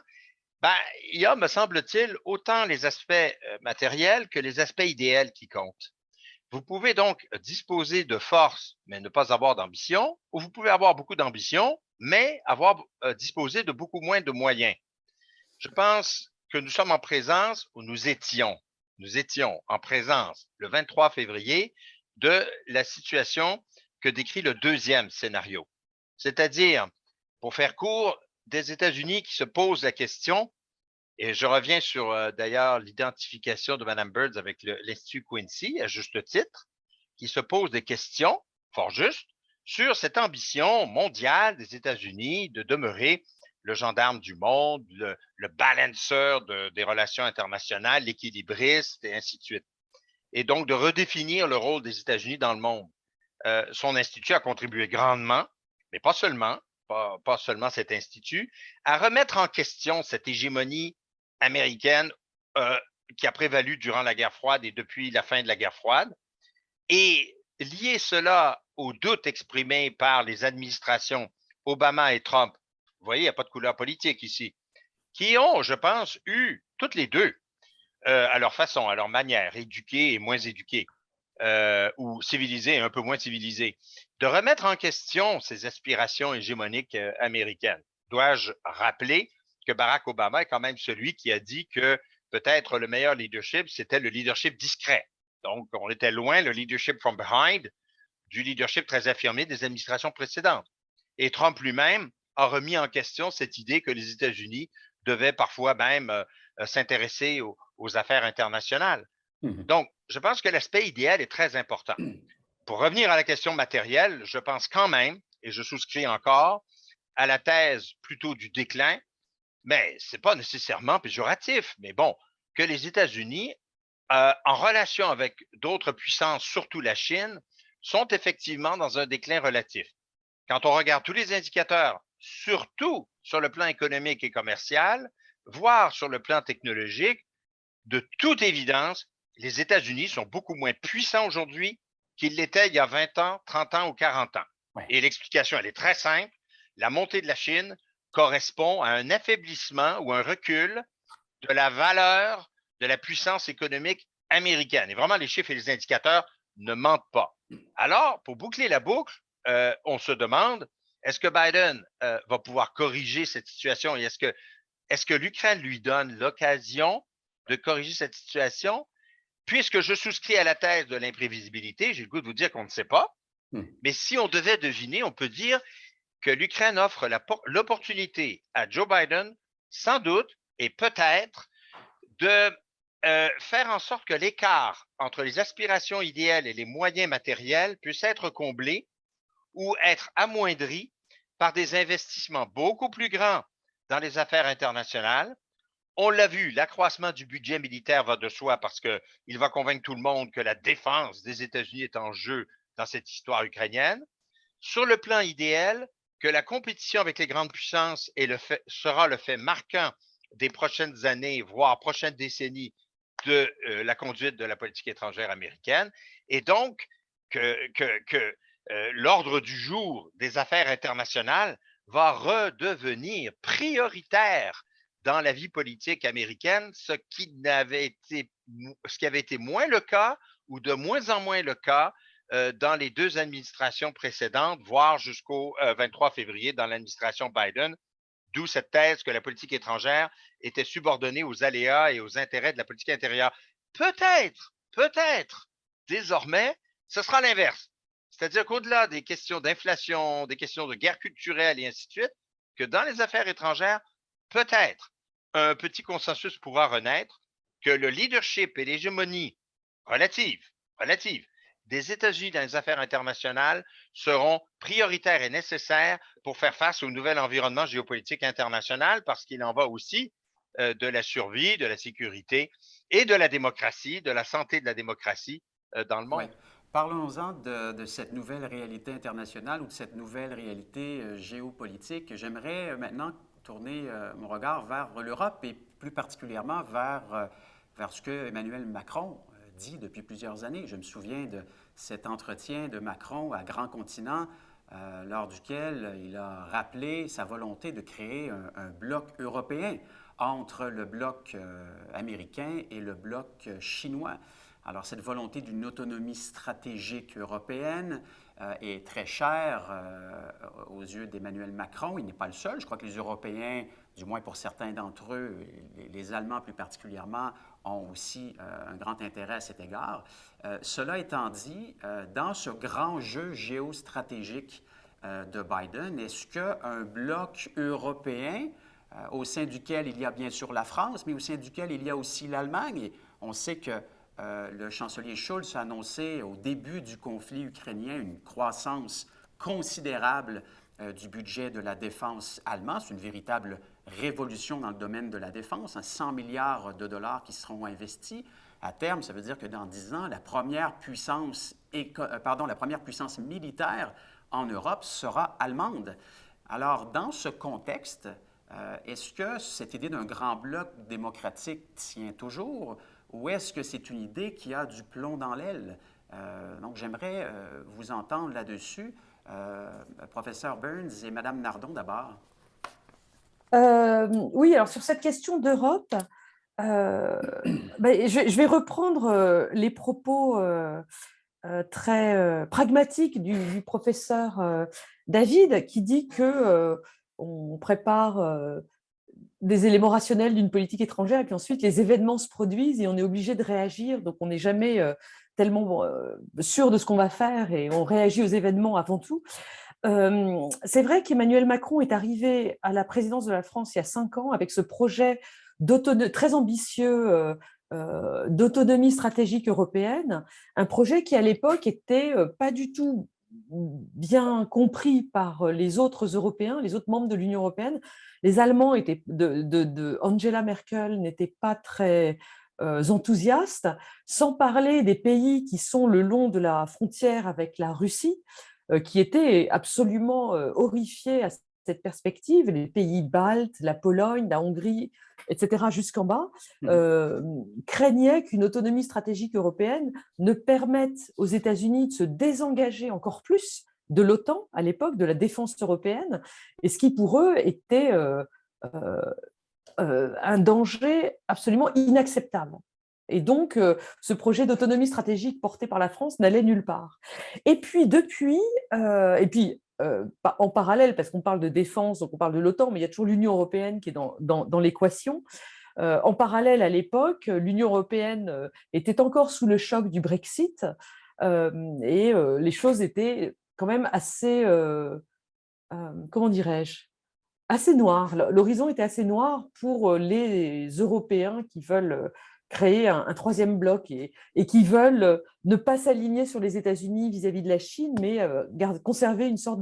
il y a, me semble-t-il, autant les aspects matériels que les aspects idéels qui comptent. Vous pouvez donc disposer de force, mais ne pas avoir d'ambition, ou vous pouvez avoir beaucoup d'ambition, mais disposer de beaucoup moins de moyens. Je pense que nous sommes en présence, ou nous étions en présence le 23 février de la situation que décrit le deuxième scénario. C'est-à-dire, pour faire court, des États-Unis qui se posent la question, et je reviens sur d'ailleurs l'identification de Mme Burns avec l'Institut Quincy, à juste titre, qui se pose des questions, fort juste, sur cette ambition mondiale des États-Unis de demeurer le gendarme du monde, le balancer des relations internationales, l'équilibriste, et ainsi de suite. Et donc de redéfinir le rôle des États-Unis dans le monde. Son institut a contribué grandement, mais pas seulement, pas seulement cet institut, à remettre en question cette hégémonie américaine qui a prévalu durant la guerre froide et depuis la fin de la guerre froide, et lier cela aux doutes exprimés par les administrations Obama et Trump. Vous voyez, il n'y a pas de couleur politique ici, qui ont, je pense, eu toutes les deux, à leur façon, à leur manière, éduqués et moins éduqués, ou civilisés et un peu moins civilisés, de remettre en question ces aspirations hégémoniques américaines. Dois-je rappeler que Barack Obama est quand même celui qui a dit que peut-être le meilleur leadership, c'était le leadership discret. Donc, on était loin, le leadership from behind, du leadership très affirmé des administrations précédentes. Et Trump lui-même a remis en question cette idée que les États-Unis devaient parfois même s'intéresser aux affaires internationales. Donc, je pense que l'aspect idéal est très important. Pour revenir à la question matérielle, je pense quand même, et je souscris encore, à la thèse plutôt du déclin, mais ce n'est pas nécessairement péjoratif, mais bon, que les États-Unis, en relation avec d'autres puissances, surtout la Chine, sont effectivement dans un déclin relatif. Quand on regarde tous les indicateurs, surtout sur le plan économique et commercial, voire sur le plan technologique, de toute évidence, les États-Unis sont beaucoup moins puissants aujourd'hui qu'ils l'étaient il y a 20 ans, 30 ans ou 40 ans. Ouais. Et l'explication, elle est très simple. La montée de la Chine correspond à un affaiblissement ou un recul de la valeur de la puissance économique américaine. Et vraiment, les chiffres et les indicateurs ne mentent pas. Alors, pour boucler la boucle, on se demande, est-ce que Biden va pouvoir corriger cette situation et est-ce que l'Ukraine lui donne l'occasion de corriger cette situation? Puisque je souscris à la thèse de l'imprévisibilité, j'ai le goût de vous dire qu'on ne sait pas, mais si on devait deviner, on peut dire que l'Ukraine offre l'opportunité à Joe Biden, sans doute, et peut-être, de faire en sorte que l'écart entre les aspirations idéales et les moyens matériels puisse être comblé ou être amoindri par des investissements beaucoup plus grands dans les affaires internationales. On l'a vu, l'accroissement du budget militaire va de soi parce qu'il va convaincre tout le monde que la défense des États-Unis est en jeu dans cette histoire ukrainienne. Sur le plan idéal, que la compétition avec les grandes puissances sera le fait marquant des prochaines années, voire prochaines décennies de la conduite de la politique étrangère américaine, et donc que l'ordre du jour des affaires internationales va redevenir prioritaire dans la vie politique américaine, ce qui avait été moins le cas ou de moins en moins le cas dans les deux administrations précédentes, voire jusqu'au 23 février dans l'administration Biden, d'où cette thèse que la politique étrangère était subordonnée aux aléas et aux intérêts de la politique intérieure. Peut-être, désormais, ce sera l'inverse. C'est-à-dire qu'au-delà des questions d'inflation, des questions de guerre culturelle et ainsi de suite, que dans les affaires étrangères, peut-être un petit consensus pourra renaître que le leadership et l'hégémonie relative des États-Unis dans les affaires internationales seront prioritaires et nécessaires pour faire face au nouvel environnement géopolitique international parce qu'il en va aussi de la survie, de la sécurité et de la démocratie, de la santé de la démocratie dans le monde. Ouais. Parlons-en de cette nouvelle réalité internationale ou de cette nouvelle réalité géopolitique. J'aimerais maintenant tourner mon regard vers l'Europe et plus particulièrement vers ce que Emmanuel Macron dit depuis plusieurs années. Je me souviens de cet entretien de Macron à Grand Continent lors duquel il a rappelé sa volonté de créer un bloc européen entre le bloc américain et le bloc chinois. Alors, cette volonté d'une autonomie stratégique européenne est très chère aux yeux d'Emmanuel Macron. Il n'est pas le seul. Je crois que les Européens, du moins pour certains d'entre eux, les Allemands plus particulièrement, ont aussi un grand intérêt à cet égard. Cela étant dit, dans ce grand jeu géostratégique de Biden, est-ce qu'un bloc européen au sein duquel il y a bien sûr la France, mais au sein duquel il y a aussi l'Allemagne, et on sait que le chancelier Scholz a annoncé au début du conflit ukrainien une croissance considérable du budget de la défense allemand. C'est une véritable révolution dans le domaine de la défense, 100 milliards de dollars qui seront investis. À terme, ça veut dire que dans 10 ans, la première puissance militaire en Europe sera allemande. Alors, dans ce contexte, est-ce que cette idée d'un grand bloc démocratique tient toujours ou est-ce que c'est une idée qui a du plomb dans l'aile? Donc, j'aimerais vous entendre là-dessus. Professeur Burns et Madame Nardon d'abord. Oui, alors sur cette question d'Europe, je vais reprendre les propos très pragmatique du professeur David qui dit que on prépare des éléments rationnels d'une politique étrangère et puis ensuite les événements se produisent et on est obligé de réagir, donc on n'est jamais tellement sûr de ce qu'on va faire et on réagit aux événements avant tout. C'est vrai qu'Emmanuel Macron est arrivé à la présidence de la France il y a 5 ans avec ce projet très ambitieux d'autonomie stratégique européenne, un projet qui à l'époque était pas du tout bien compris par les autres Européens, les autres membres de l'Union européenne. Les Allemands de Angela Merkel n'étaient pas très enthousiastes, sans parler des pays qui sont le long de la frontière avec la Russie, qui étaient absolument horrifiés à cette perspective, les pays baltes, la Pologne, la Hongrie, etc., jusqu'en bas, craignaient qu'une autonomie stratégique européenne ne permette aux États-Unis de se désengager encore plus de l'OTAN à l'époque, de la défense européenne, et ce qui pour eux était un danger absolument inacceptable. Et donc, ce projet d'autonomie stratégique porté par la France n'allait nulle part. Et puis, en parallèle, parce qu'on parle de défense, donc on parle de l'OTAN, mais il y a toujours l'Union européenne qui est dans l'équation. En parallèle, à l'époque, l'Union européenne était encore sous le choc du Brexit et les choses étaient quand même assez, comment dirais-je, assez noires. L'horizon était assez noir pour les Européens qui veulent créer un troisième bloc et qui veulent ne pas s'aligner sur les États-Unis vis-à-vis de la Chine, mais conserver une sorte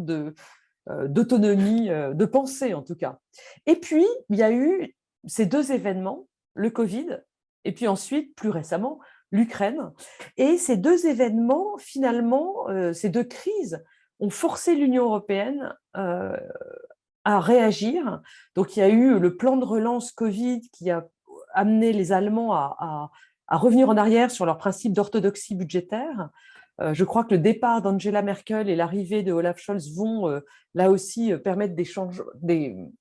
d'autonomie de pensée, en tout cas. Et puis, il y a eu ces 2 événements, le Covid, et puis ensuite, plus récemment, l'Ukraine. Et ces 2 événements, finalement, ces 2 crises ont forcé l'Union européenne à réagir. Donc, il y a eu le plan de relance Covid qui a amené les Allemands à revenir en arrière sur leur principe d'orthodoxie budgétaire. Je crois que le départ d'Angela Merkel et l'arrivée de Olaf Scholz vont là aussi permettre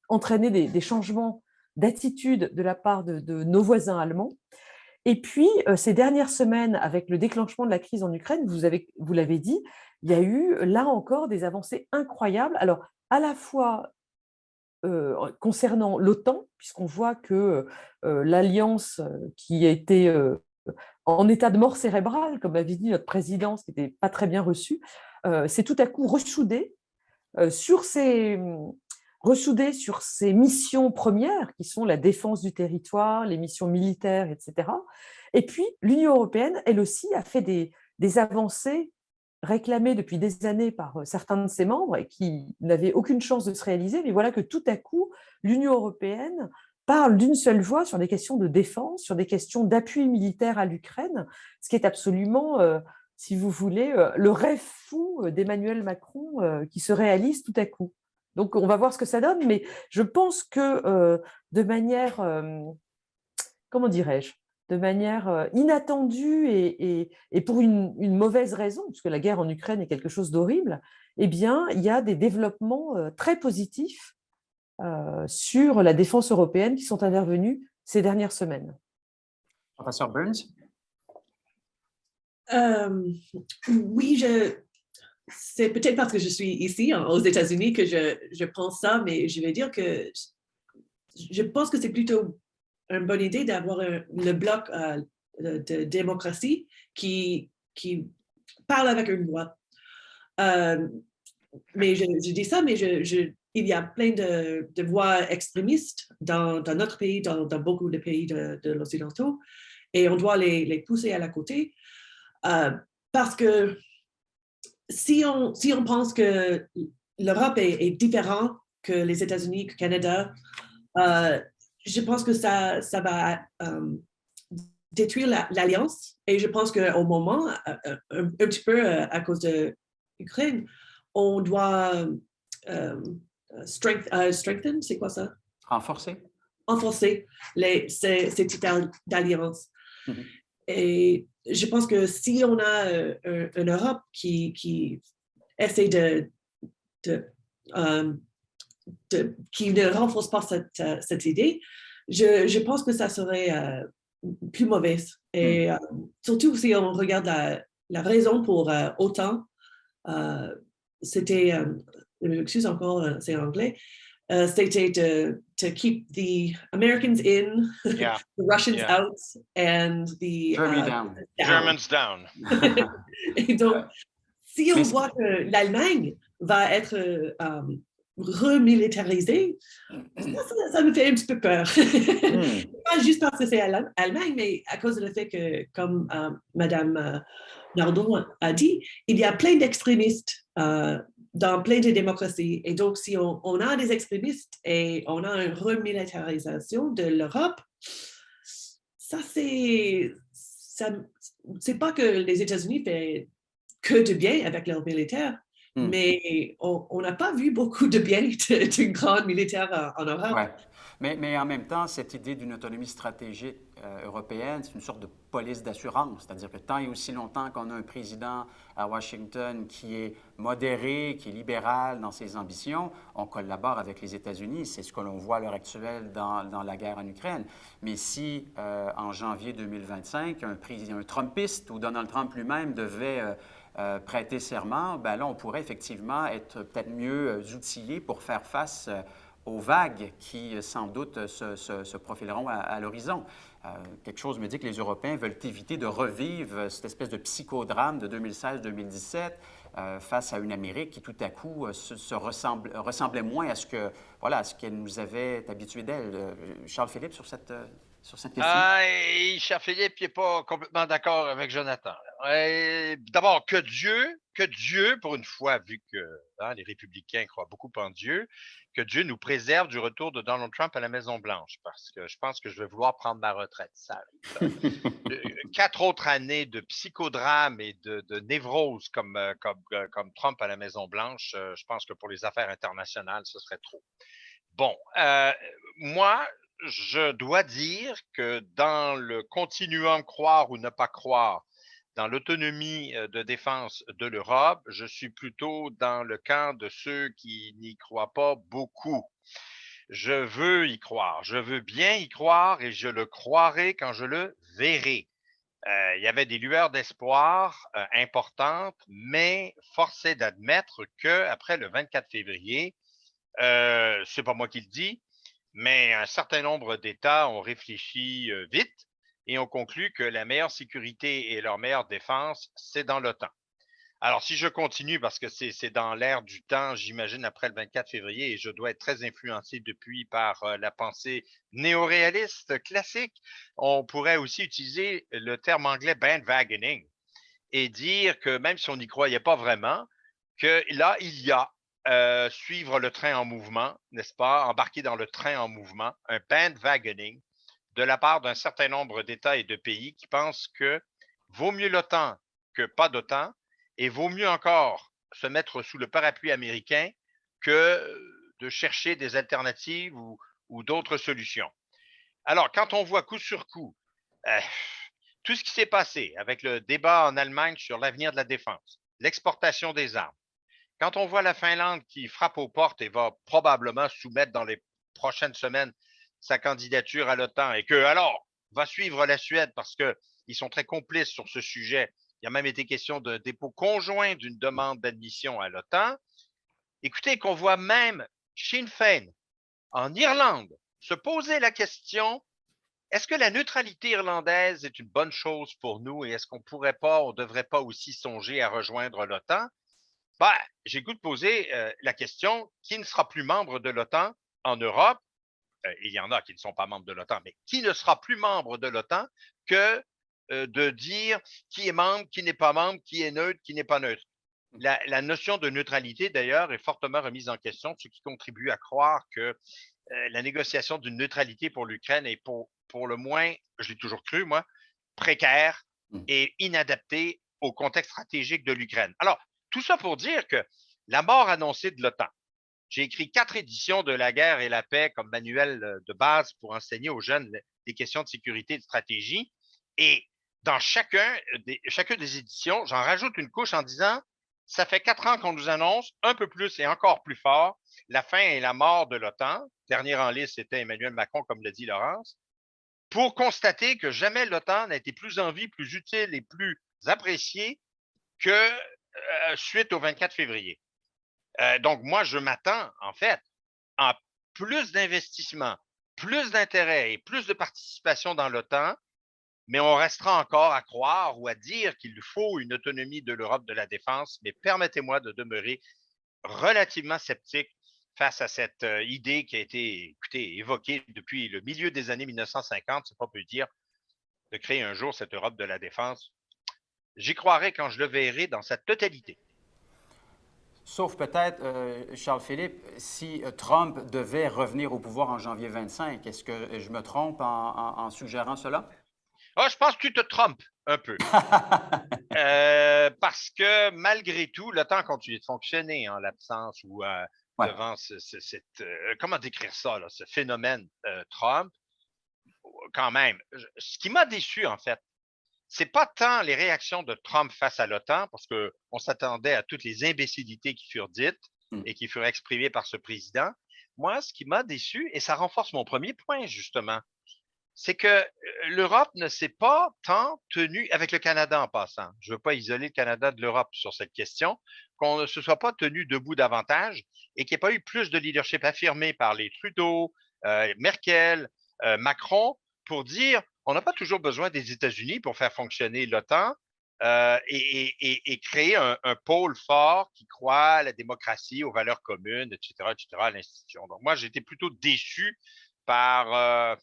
entraîner des changements d'attitude de la part de nos voisins allemands. Et puis, ces dernières semaines, avec le déclenchement de la crise en Ukraine, vous l'avez dit, il y a eu là encore des avancées incroyables. Alors, à la fois concernant l'OTAN, puisqu'on voit que l'alliance qui a été en état de mort cérébrale, comme avait dit notre président, ce qui n'était pas très bien reçu, s'est tout à coup ressoudée sur ses missions premières, qui sont la défense du territoire, les missions militaires, etc. Et puis, l'Union européenne, elle aussi, a fait des avancées réclamées depuis des années par certains de ses membres et qui n'avaient aucune chance de se réaliser. Mais voilà que tout à coup, l'Union européenne parle d'une seule voix sur des questions de défense, sur des questions d'appui militaire à l'Ukraine, ce qui est absolument, si vous voulez, le rêve fou d'Emmanuel Macron qui se réalise tout à coup. Donc, on va voir ce que ça donne, mais je pense que de manière, comment dirais-je, de manière inattendue et pour une mauvaise raison, puisque la guerre en Ukraine est quelque chose d'horrible, eh bien, il y a des développements très positifs sur la défense européenne qui sont intervenus ces dernières semaines. Professeur Burns? Oui, c'est peut-être parce que je suis ici aux États-Unis que je pense ça, mais je vais dire que je pense que c'est plutôt une bonne idée d'avoir le bloc de démocratie qui parle avec une voix. Mais je dis ça, mais il y a plein de voix extrémistes dans notre pays, dans beaucoup de pays de l'Occidentaux, et on doit les pousser à la côté. Parce que si on pense que l'Europe est différente que les États-Unis, que le Canada, je pense que ça va détruire l'alliance. Et je pense qu'au moment, un petit peu à cause de l'Ukraine, on doit strengthen, c'est quoi ça? Renforcer ces types d'alliances. Mhm. Et je pense que si on a une Europe qui essaie qui ne renforce pas cette idée, je pense que ça serait plus mauvaise. Et surtout si on regarde la raison pour OTAN, c'était, excuse encore, c'est anglais, c'était to keep the Americans in, Yeah. the Russians Yeah. out, and the Germany down. Germans down. Et donc, si on Mais voit que l'Allemagne va être remilitarisée, ça me fait un petit peu peur. Pas juste parce que c'est l'Allemagne, mais à cause du fait que, comme Mme Nardon a dit, il y a plein d'extrémistes dans plein de démocraties. Et donc, si on a des extrémistes et on a une remilitarisation de l'Europe, c'est pas que les États-Unis font que de bien avec leur militaire, mais on n'a pas vu beaucoup de bien d'une grande militaire en Europe. Ouais. Mais en même temps, cette idée d'une autonomie stratégique européenne, c'est une sorte de police d'assurance. C'est-à-dire que tant et aussi longtemps qu'on a un président à Washington qui est modéré, qui est libéral dans ses ambitions, on collabore avec les États-Unis. C'est ce que l'on voit à l'heure actuelle dans la guerre en Ukraine. Mais si, en janvier 2025, un Trumpiste ou Donald Trump lui-même devait prêter serment, ben là, on pourrait effectivement être peut-être mieux outillé pour faire face aux vagues qui, sans doute, se profileront à l'horizon. Quelque chose me dit que les Européens veulent éviter de revivre cette espèce de psychodrame de 2016-2017 face à une Amérique qui, tout à coup, ressemblait moins à ce qu'elle nous avait habitués d'elle. Charles-Philippe, sur cette question? Cher Philippe, il n'est pas complètement d'accord avec Jonathan. D'abord, que Dieu, pour une fois, vu que les républicains croient beaucoup en Dieu, que Dieu nous préserve du retour de Donald Trump à la Maison-Blanche, parce que je pense que je vais vouloir prendre ma retraite. Ça arrive. 4 autres années de psychodrame et de névrose comme Trump à la Maison-Blanche, je pense que pour les affaires internationales, ce serait trop. Bon, moi, je dois dire que dans le continuum croire ou ne pas croire, dans l'autonomie de défense de l'Europe, je suis plutôt dans le camp de ceux qui n'y croient pas beaucoup. Je veux y croire, je veux bien y croire et je le croirai quand je le verrai. Il y avait des lueurs d'espoir importantes, mais force est d'admettre qu'après le 24 février, c'est pas moi qui le dis, mais un certain nombre d'États ont réfléchi vite et ont conclu que la meilleure sécurité et leur meilleure défense, c'est dans l'OTAN. Alors, si je continue, parce que c'est dans l'air du temps, j'imagine, après le 24 février, et je dois être très influencé depuis par la pensée néo-réaliste classique, on pourrait aussi utiliser le terme anglais bandwagoning et dire que même si on n'y croyait pas vraiment, que là, il y a suivre le train en mouvement, n'est-ce pas, embarquer dans le train en mouvement, un bandwagoning de la part d'un certain nombre d'États et de pays qui pensent que vaut mieux l'OTAN que pas d'OTAN et vaut mieux encore se mettre sous le parapluie américain que de chercher des alternatives ou d'autres solutions. Alors, quand on voit coup sur coup tout ce qui s'est passé avec le débat en Allemagne sur l'avenir de la défense, l'exportation des armes, quand on voit la Finlande qui frappe aux portes et va probablement soumettre dans les prochaines semaines sa candidature à l'OTAN et que, alors, va suivre la Suède parce qu'ils sont très complices sur ce sujet. Il y a même été question de dépôt conjoint d'une demande d'admission à l'OTAN. Écoutez, qu'on voit même Sinn Féin en Irlande se poser la question, est-ce que la neutralité irlandaise est une bonne chose pour nous et est-ce qu'on ne devrait pas aussi songer à rejoindre l'OTAN? Ben, j'ai le goût de poser la question, qui ne sera plus membre de l'OTAN en Europe? Il y en a qui ne sont pas membres de l'OTAN, mais qui ne sera plus membre de l'OTAN que de dire qui est membre, qui n'est pas membre, qui est neutre, qui n'est pas neutre. La notion de neutralité, d'ailleurs, est fortement remise en question, ce qui contribue à croire que la négociation d'une neutralité pour l'Ukraine est pour le moins, je l'ai toujours cru, moi, précaire et inadaptée au contexte stratégique de l'Ukraine. Alors, tout ça pour dire que la mort annoncée de l'OTAN. J'ai écrit 4 éditions de La guerre et la paix comme manuel de base pour enseigner aux jeunes des questions de sécurité et de stratégie. Et dans chacune des éditions, j'en rajoute une couche en disant « Ça fait 4 ans qu'on nous annonce, un peu plus et encore plus fort, la fin et la mort de l'OTAN. » Dernier en liste, c'était Emmanuel Macron, comme l'a dit Laurence. Pour constater que jamais l'OTAN n'a été plus en vie, plus utile et plus apprécié que suite au 24 février. Donc, moi, je m'attends, en fait, à plus d'investissement, plus d'intérêt et plus de participation dans l'OTAN, mais on restera encore à croire ou à dire qu'il faut une autonomie de l'Europe de la défense, mais permettez-moi de demeurer relativement sceptique face à cette idée qui a été, écoutez, évoquée depuis le milieu des années 1950, c'est pas peu dire, de créer un jour cette Europe de la défense. J'y croirai quand je le verrai dans sa totalité. Sauf peut-être, Charles-Philippe, si Trump devait revenir au pouvoir en janvier 25, est-ce que je me trompe en suggérant cela? Ah, je pense que tu te trompes un peu. Parce que malgré tout, l'OTAN continue de fonctionner en l'absence ou devant comment décrire ça, là, ce phénomène Trump, quand même. Ce qui m'a déçu, en fait, c'est pas tant les réactions de Trump face à l'OTAN, parce qu'on s'attendait à toutes les imbécilités qui furent dites et qui furent exprimées par ce président. Moi, ce qui m'a déçu, et ça renforce mon premier point, justement, c'est que l'Europe ne s'est pas tant tenue, avec le Canada en passant, je ne veux pas isoler le Canada de l'Europe sur cette question, qu'on ne se soit pas tenu debout davantage et qu'il n'y ait pas eu plus de leadership affirmé par les Trudeau, Merkel, Macron, pour dire on n'a pas toujours besoin des États-Unis pour faire fonctionner l'OTAN et créer un pôle fort qui croit à la démocratie, aux valeurs communes, etc., à l'institution. Donc moi, j'étais plutôt déçu par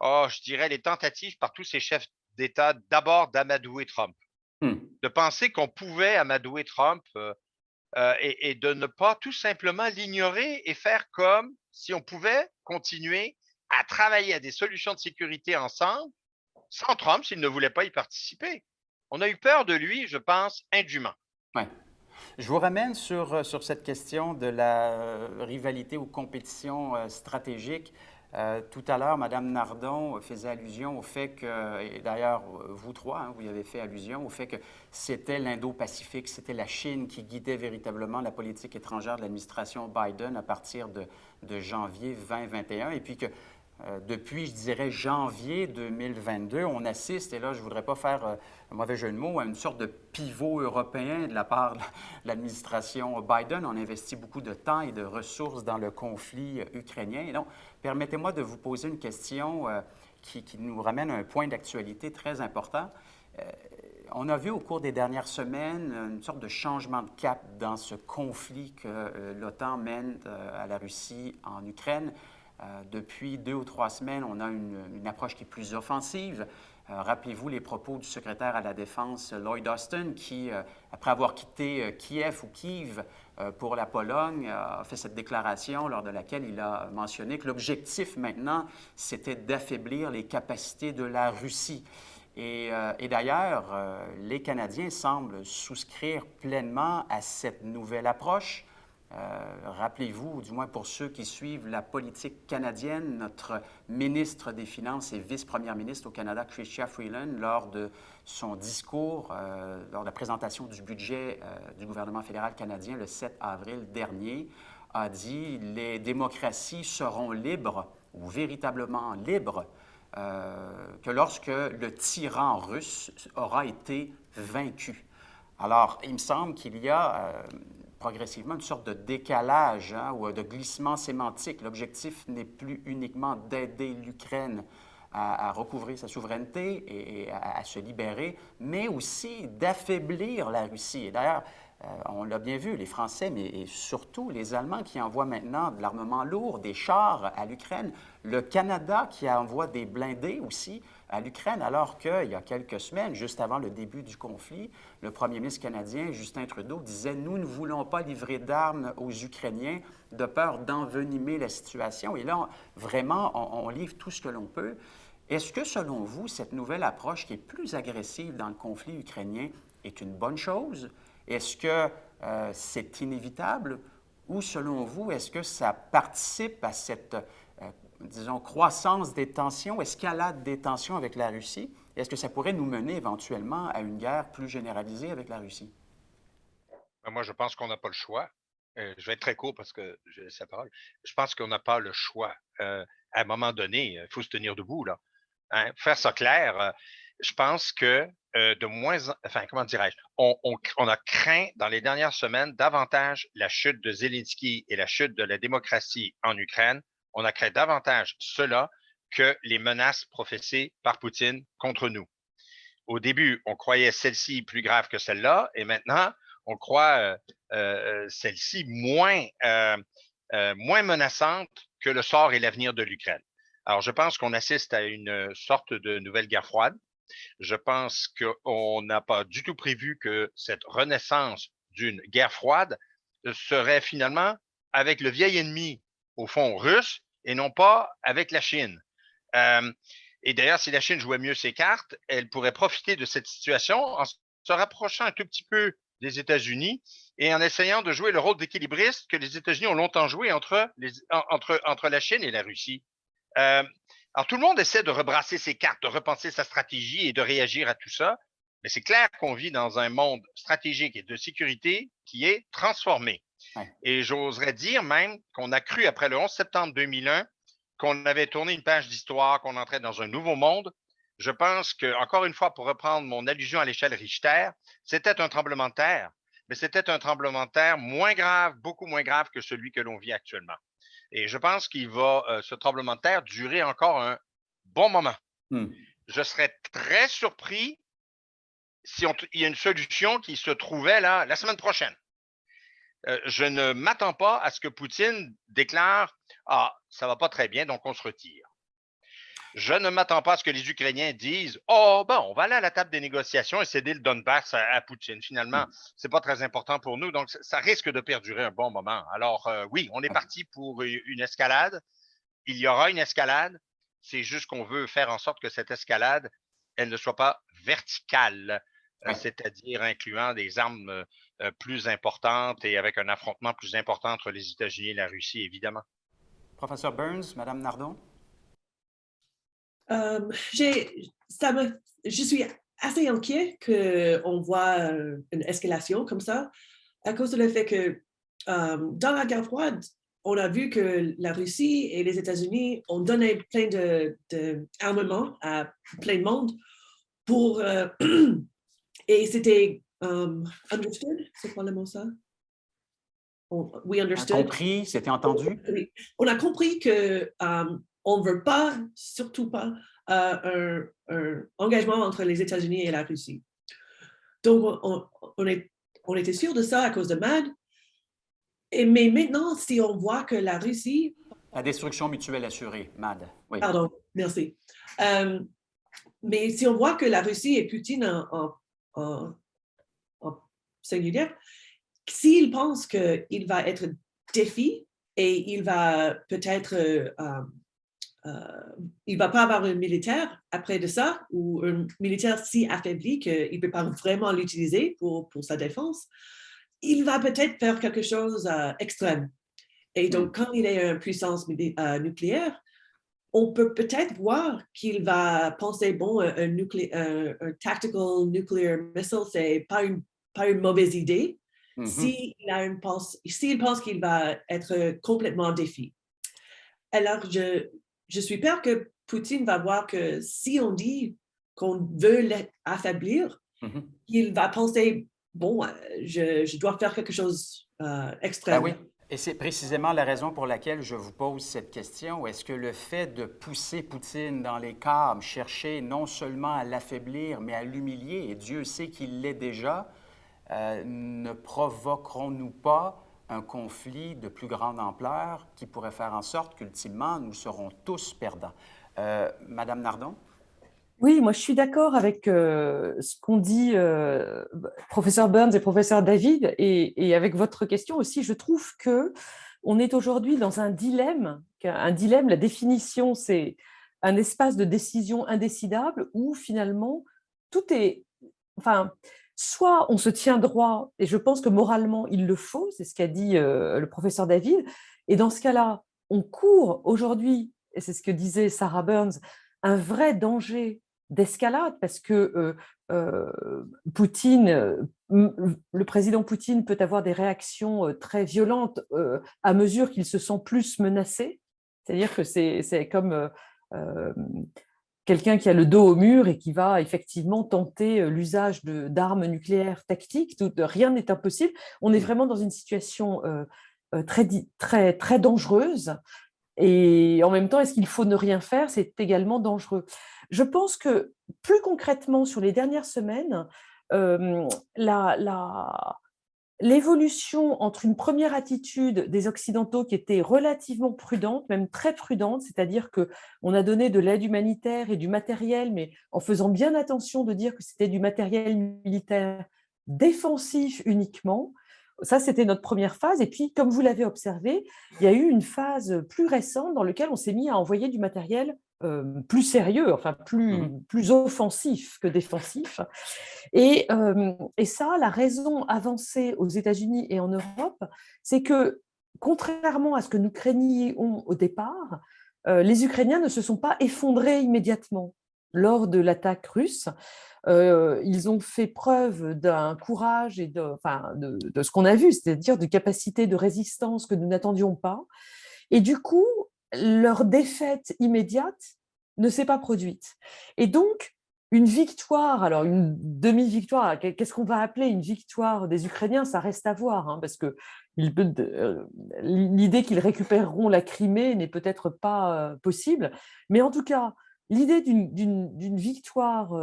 je dirais les tentatives par tous ces chefs d'État, d'abord d'amadouer Trump. De penser qu'on pouvait amadouer Trump et de ne pas tout simplement l'ignorer et faire comme si on pouvait continuer à travailler à des solutions de sécurité ensemble sans Trump s'il ne voulait pas y participer. On a eu peur de lui, je pense, indûment. Oui. Je vous ramène sur cette question de la rivalité ou compétition stratégique. Tout à l'heure, Mme Nardon faisait allusion au fait que, et d'ailleurs, vous trois, vous y avez fait allusion, au fait que c'était l'Indo-Pacifique, c'était la Chine qui guidait véritablement la politique étrangère de l'administration Biden à partir de janvier 2021, et puis que depuis, je dirais, janvier 2022, on assiste, et là, je ne voudrais pas faire un mauvais jeu de mots, à une sorte de pivot européen de la part de l'administration Biden. On investit beaucoup de temps et de ressources dans le conflit ukrainien. Et donc, permettez-moi de vous poser une question qui nous ramène à un point d'actualité très important. On a vu au cours des dernières semaines une sorte de changement de cap dans ce conflit que l'OTAN mène à la Russie en Ukraine. Depuis 2 ou 3 semaines, on a une approche qui est plus offensive. Rappelez-vous les propos du secrétaire à la Défense, Lloyd Austin, qui, après avoir quitté Kiev ou Kyiv pour la Pologne, a fait cette déclaration lors de laquelle il a mentionné que l'objectif maintenant, c'était d'affaiblir les capacités de la Russie. Et d'ailleurs, les Canadiens semblent souscrire pleinement à cette nouvelle approche. Rappelez-vous, du moins pour ceux qui suivent la politique canadienne, notre ministre des Finances et vice-première ministre au Canada, Chrystia Freeland, lors de son discours, lors de la présentation du budget du gouvernement fédéral canadien le 7 avril dernier, a dit « Les démocraties seront libres ou véritablement libres que lorsque le tyran russe aura été vaincu. » Alors, il me semble qu'il y a progressivement une sorte de décalage ou de glissement sémantique. L'objectif n'est plus uniquement d'aider l'Ukraine à recouvrir sa souveraineté et à se libérer, mais aussi d'affaiblir la Russie. Et d'ailleurs, on l'a bien vu, les Français, mais surtout les Allemands qui envoient maintenant de l'armement lourd, des chars à l'Ukraine, le Canada qui envoie des blindés aussi à l'Ukraine, alors qu'il y a quelques semaines, juste avant le début du conflit, le premier ministre canadien, Justin Trudeau, disait « Nous ne voulons pas livrer d'armes aux Ukrainiens de peur d'envenimer la situation. » Et là, vraiment, on livre tout ce que l'on peut. Est-ce que, selon vous, cette nouvelle approche qui est plus agressive dans le conflit ukrainien est une bonne chose? Est-ce que c'est inévitable? Ou, selon vous, est-ce que ça participe à cette, disons, croissance des tensions, escalade des tensions avec la Russie? Est-ce que ça pourrait nous mener éventuellement à une guerre plus généralisée avec la Russie? Moi, je pense qu'on n'a pas le choix. Je vais être très court parce que j'ai sa parole. Je pense qu'on n'a pas le choix. À un moment donné, il faut se tenir debout, là. Hein, pour faire ça clair, je pense que de moins enfin, comment dirais-je? On a craint dans les dernières semaines davantage la chute de Zelensky et la chute de la démocratie en Ukraine. On a craint davantage cela que les menaces professées par Poutine contre nous. Au début, on croyait celle-ci plus grave que celle-là, et maintenant, on croit celle-ci moins menaçante que le sort et l'avenir de l'Ukraine. Alors, je pense qu'on assiste à une sorte de nouvelle guerre froide. Je pense qu'on n'a pas du tout prévu que cette renaissance d'une guerre froide serait finalement avec le vieil ennemi, au fond, russe, et non pas avec la Chine. Et d'ailleurs, si la Chine jouait mieux ses cartes, elle pourrait profiter de cette situation en se rapprochant un tout petit peu des États-Unis et en essayant de jouer le rôle d'équilibriste que les États-Unis ont longtemps joué entre la Chine et la Russie. Alors, tout le monde essaie de rebrasser ses cartes, de repenser sa stratégie et de réagir à tout ça. Mais c'est clair qu'on vit dans un monde stratégique et de sécurité qui est transformé. Ouais. Et j'oserais dire même qu'on a cru, après le 11 septembre 2001, qu'on avait tourné une page d'histoire, qu'on entrait dans un nouveau monde. Je pense que, encore une fois, pour reprendre mon allusion à l'échelle Richter, c'était un tremblement de terre, mais c'était un tremblement de terre moins grave, beaucoup moins grave que celui que l'on vit actuellement. Et je pense qu'il va, ce tremblement de terre, durer encore un bon moment. Je serais très surpris si il y a une solution qui se trouvait là la semaine prochaine. Je ne m'attends pas à ce que Poutine déclare « Ah, ça va pas très bien, donc on se retire ». Je ne m'attends pas à ce que les Ukrainiens disent « Oh, bon, on va aller à la table des négociations et céder le Donbass à Poutine. Finalement, c'est pas très important pour nous, donc ça risque de perdurer un bon moment. » Alors, oui, on est parti pour une escalade. Il y aura une escalade. C'est juste qu'on veut faire en sorte que cette escalade, elle ne soit pas verticale, c'est-à-dire incluant des armes plus importantes et avec un affrontement plus important entre les États-Unis et la Russie, évidemment. Professeur Burns, Madame Nardon? Je suis assez inquiet qu'on voit une escalation comme ça à cause du fait que dans la guerre froide, on a vu que la Russie et les États-Unis ont donné plein d'armements à plein de monde pour... et c'était understood, c'est quoi le mot ça? We understood. Compris, c'était entendu? Oui. On a compris que on ne veut pas, surtout pas, un engagement entre les États-Unis et la Russie. Donc, on était sûr de ça à cause de MAD. Mais maintenant, si on voit que la Russie... La destruction mutuelle assurée, MAD. Oui. Pardon, merci. Mais si on voit que la Russie et Poutine en singulier, s'il pense qu'il va être défi et il va peut-être... il ne va pas avoir un militaire après de ça, ou un militaire si affaibli qu'il ne peut pas vraiment l'utiliser pour sa défense, il va peut-être faire quelque chose d'extrême. Et donc, quand il est une puissance nucléaire, on peut peut-être voir qu'il va penser, bon, un tactical nuclear missile, ce n'est pas une mauvaise idée s'il pense qu'il va être complètement en défi. Alors, je suis peur que Poutine va voir que si on dit qu'on veut l'affaiblir, il va penser, bon, je dois faire quelque chose d'extrême. Oui, et c'est précisément la raison pour laquelle je vous pose cette question. Est-ce que le fait de pousser Poutine dans les câbles, chercher non seulement à l'affaiblir, mais à l'humilier, et Dieu sait qu'il l'est déjà, ne provoquerons-nous pas un conflit de plus grande ampleur qui pourrait faire en sorte qu'ultimement, nous serons tous perdants? Madame Nardon? Oui, moi je suis d'accord avec ce qu'ont dit professeur Burns et professeur David, et avec votre question aussi. Je trouve qu'on est aujourd'hui dans un dilemme. La définition, c'est un espace de décision indécidable où finalement tout est... Enfin, soit on se tient droit, et je pense que moralement, il le faut, c'est ce qu'a dit le professeur David, et dans ce cas-là, on court aujourd'hui, et c'est ce que disait Sarah Burns, un vrai danger d'escalade, parce que Poutine, le président Poutine peut avoir des réactions très violentes à mesure qu'il se sent plus menacé. C'est-à-dire que c'est comme quelqu'un qui a le dos au mur et qui va effectivement tenter l'usage d'armes nucléaires tactiques. Rien n'est impossible. On est vraiment dans une situation très dangereuse. Et en même temps, est-ce qu'il faut ne rien faire? C'est également dangereux. Je pense que plus concrètement, sur les dernières semaines, euh, l'évolution entre une première attitude des Occidentaux qui était relativement prudente, même très prudente, c'est-à-dire qu'on a donné de l'aide humanitaire et du matériel, mais en faisant bien attention de dire que c'était du matériel militaire défensif uniquement. Ça, c'était notre première phase. Et puis, comme vous l'avez observé, il y a eu une phase plus récente dans laquelle on s'est mis à envoyer du matériel plus sérieux, enfin plus offensif que défensif. Et ça, la raison avancée aux États-Unis et en Europe, c'est que, contrairement à ce que nous craignions au départ, les Ukrainiens ne se sont pas effondrés immédiatement lors de l'attaque russe. Ils ont fait preuve d'un courage et de ce qu'on a vu, c'est-à-dire de capacité de résistance que nous n'attendions pas. Et du coup, leur défaite immédiate ne s'est pas produite. Et donc, une victoire, alors une demi-victoire, qu'est-ce qu'on va appeler une victoire des Ukrainiens? Ça reste à voir, hein, parce que l'idée qu'ils récupéreront la Crimée n'est peut-être pas possible. Mais en tout cas, l'idée d'une victoire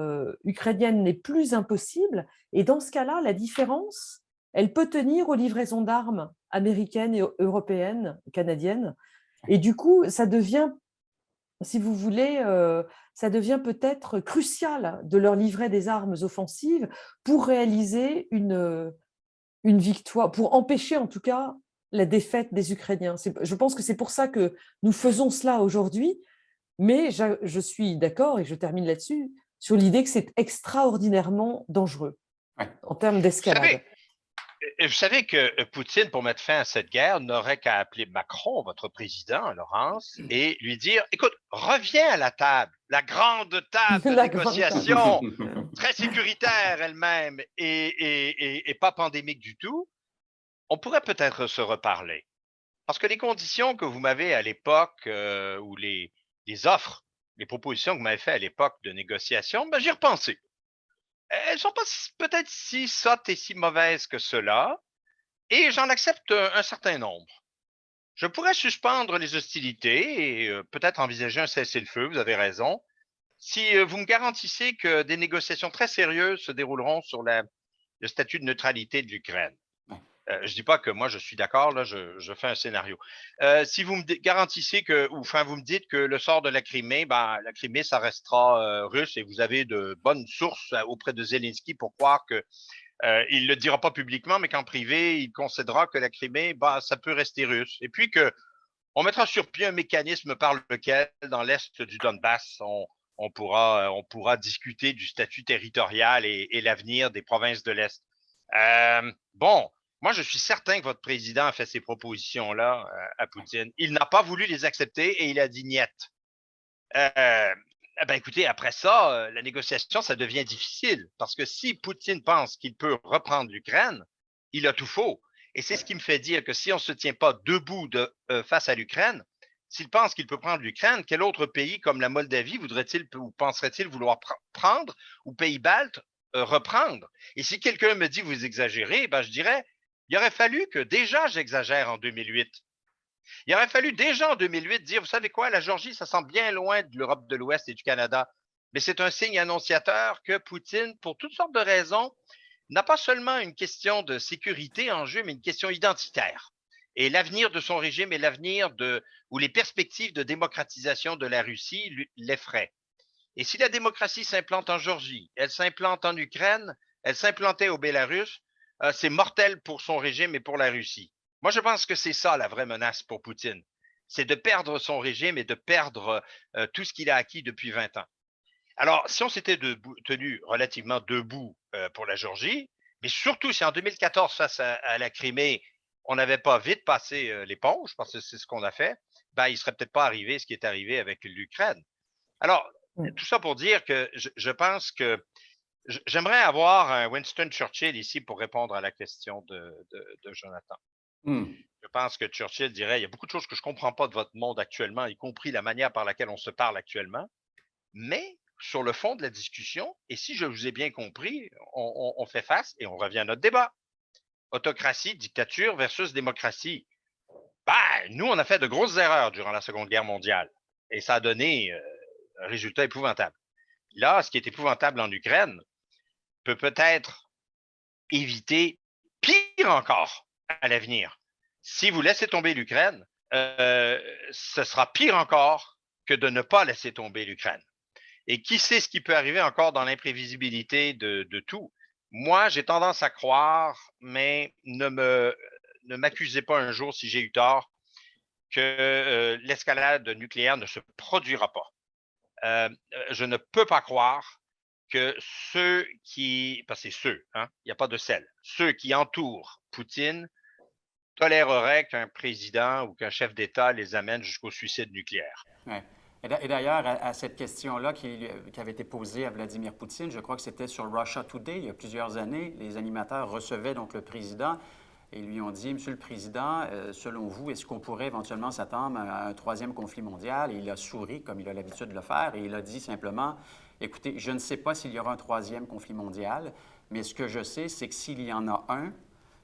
ukrainienne n'est plus impossible. Et dans ce cas-là, la différence, elle peut tenir aux livraisons d'armes américaines et européennes, canadiennes. Et du coup, ça devient, si vous voulez, ça devient peut-être crucial de leur livrer des armes offensives pour réaliser une victoire, pour empêcher en tout cas la défaite des Ukrainiens. Je pense que c'est pour ça que nous faisons cela aujourd'hui, mais je suis d'accord, et je termine là-dessus, sur l'idée que c'est extraordinairement dangereux en termes d'escalade. Vous savez que Poutine, pour mettre fin à cette guerre, n'aurait qu'à appeler Macron, votre président, Laurence, et lui dire, écoute, reviens à la table, la grande table de négociation, très sécuritaire elle-même et pas pandémique du tout. On pourrait peut-être se reparler. Parce que les conditions que vous m'avez à l'époque, ou les offres, les propositions que vous m'avez faites à l'époque de négociation, ben, j'y ai repensé. Elles ne sont pas peut-être si sottes et si mauvaises que cela, et j'en accepte un certain nombre. Je pourrais suspendre les hostilités et peut-être envisager un cessez-le-feu, vous avez raison, si vous me garantissez que des négociations très sérieuses se dérouleront sur le statut de neutralité de l'Ukraine. Je ne dis pas que moi je suis d'accord, là, je fais un scénario. Si vous me garantissez que, ou enfin vous me dites que le sort de la Crimée, ben, la Crimée, ça restera russe, et vous avez de bonnes sources auprès de Zelensky pour croire que il ne le dira pas publiquement, mais qu'en privé, il concédera que la Crimée, bah, ça peut rester russe. Et puis qu'on mettra sur pied un mécanisme par lequel, dans l'est du Donbass, on pourra discuter du statut territorial et l'avenir des provinces de l'Est. Bon, moi, je suis certain que votre président a fait ces propositions-là à Poutine. Il n'a pas voulu les accepter et il a dit niet. Ben écoutez, après ça, la négociation, ça devient difficile. Parce que si Poutine pense qu'il peut reprendre l'Ukraine, il a tout faux. Et c'est ce qui me fait dire que si on ne se tient pas debout face à l'Ukraine, s'il pense qu'il peut prendre l'Ukraine, quel autre pays comme la Moldavie voudrait-il ou penserait-il vouloir prendre, ou pays baltes reprendre? Et si quelqu'un me dit vous exagérez, ben je dirais, il aurait fallu que déjà j'exagère en 2008. Il aurait fallu déjà en 2008 dire, vous savez quoi, la Géorgie, ça semble bien loin de l'Europe de l'Ouest et du Canada. Mais c'est un signe annonciateur que Poutine, pour toutes sortes de raisons, n'a pas seulement une question de sécurité en jeu, mais une question identitaire. Et l'avenir de son régime et l'avenir ou les perspectives de démocratisation de la Russie l'effraient. Et si la démocratie s'implante en Géorgie, elle s'implante en Ukraine, elle s'implantait au Bélarus, c'est mortel pour son régime et pour la Russie. Moi, je pense que c'est ça la vraie menace pour Poutine. C'est de perdre son régime et de perdre tout ce qu'il a acquis depuis 20 ans. Alors, si on s'était tenu relativement debout pour la Géorgie, mais surtout si en 2014, face à la Crimée, on n'avait pas vite passé l'éponge, parce que c'est ce qu'on a fait, ben, il ne serait peut-être pas arrivé ce qui est arrivé avec l'Ukraine. Alors, tout ça pour dire que je pense que j'aimerais avoir un Winston Churchill ici pour répondre à la question de Jonathan. Je pense que Churchill dirait, il y a beaucoup de choses que je ne comprends pas de votre monde actuellement, y compris la manière par laquelle on se parle actuellement, mais sur le fond de la discussion, et si je vous ai bien compris, on fait face et on revient à notre débat. Autocratie, dictature versus démocratie. Ben, nous, on a fait de grosses erreurs durant la Seconde Guerre mondiale et ça a donné un résultat épouvantable. Là, ce qui est épouvantable en Ukraine peut peut-être éviter pire encore à l'avenir. Si vous laissez tomber l'Ukraine, ce sera pire encore que de ne pas laisser tomber l'Ukraine. Et qui sait ce qui peut arriver encore dans l'imprévisibilité de tout. Moi, j'ai tendance à croire, mais ne m'accusez pas un jour si j'ai eu tort, que l'escalade nucléaire ne se produira pas. Je ne peux pas croire que ceux qui, parce que c'est ceux, hein, il n'y a pas de sel, ceux qui entourent Poutine toléreraient qu'un président ou qu'un chef d'État les amène jusqu'au suicide nucléaire. Ouais. Et d'ailleurs, à cette question-là qui avait été posée à Vladimir Poutine, je crois que c'était sur Russia Today il y a plusieurs années, les animateurs recevaient donc le président et lui ont dit, Monsieur le Président, selon vous, est-ce qu'on pourrait éventuellement s'attendre à un troisième conflit mondial? Et il a souri, comme il a l'habitude de le faire, et il a dit simplement, écoutez, je ne sais pas s'il y aura un troisième conflit mondial, mais ce que je sais, c'est que s'il y en a un,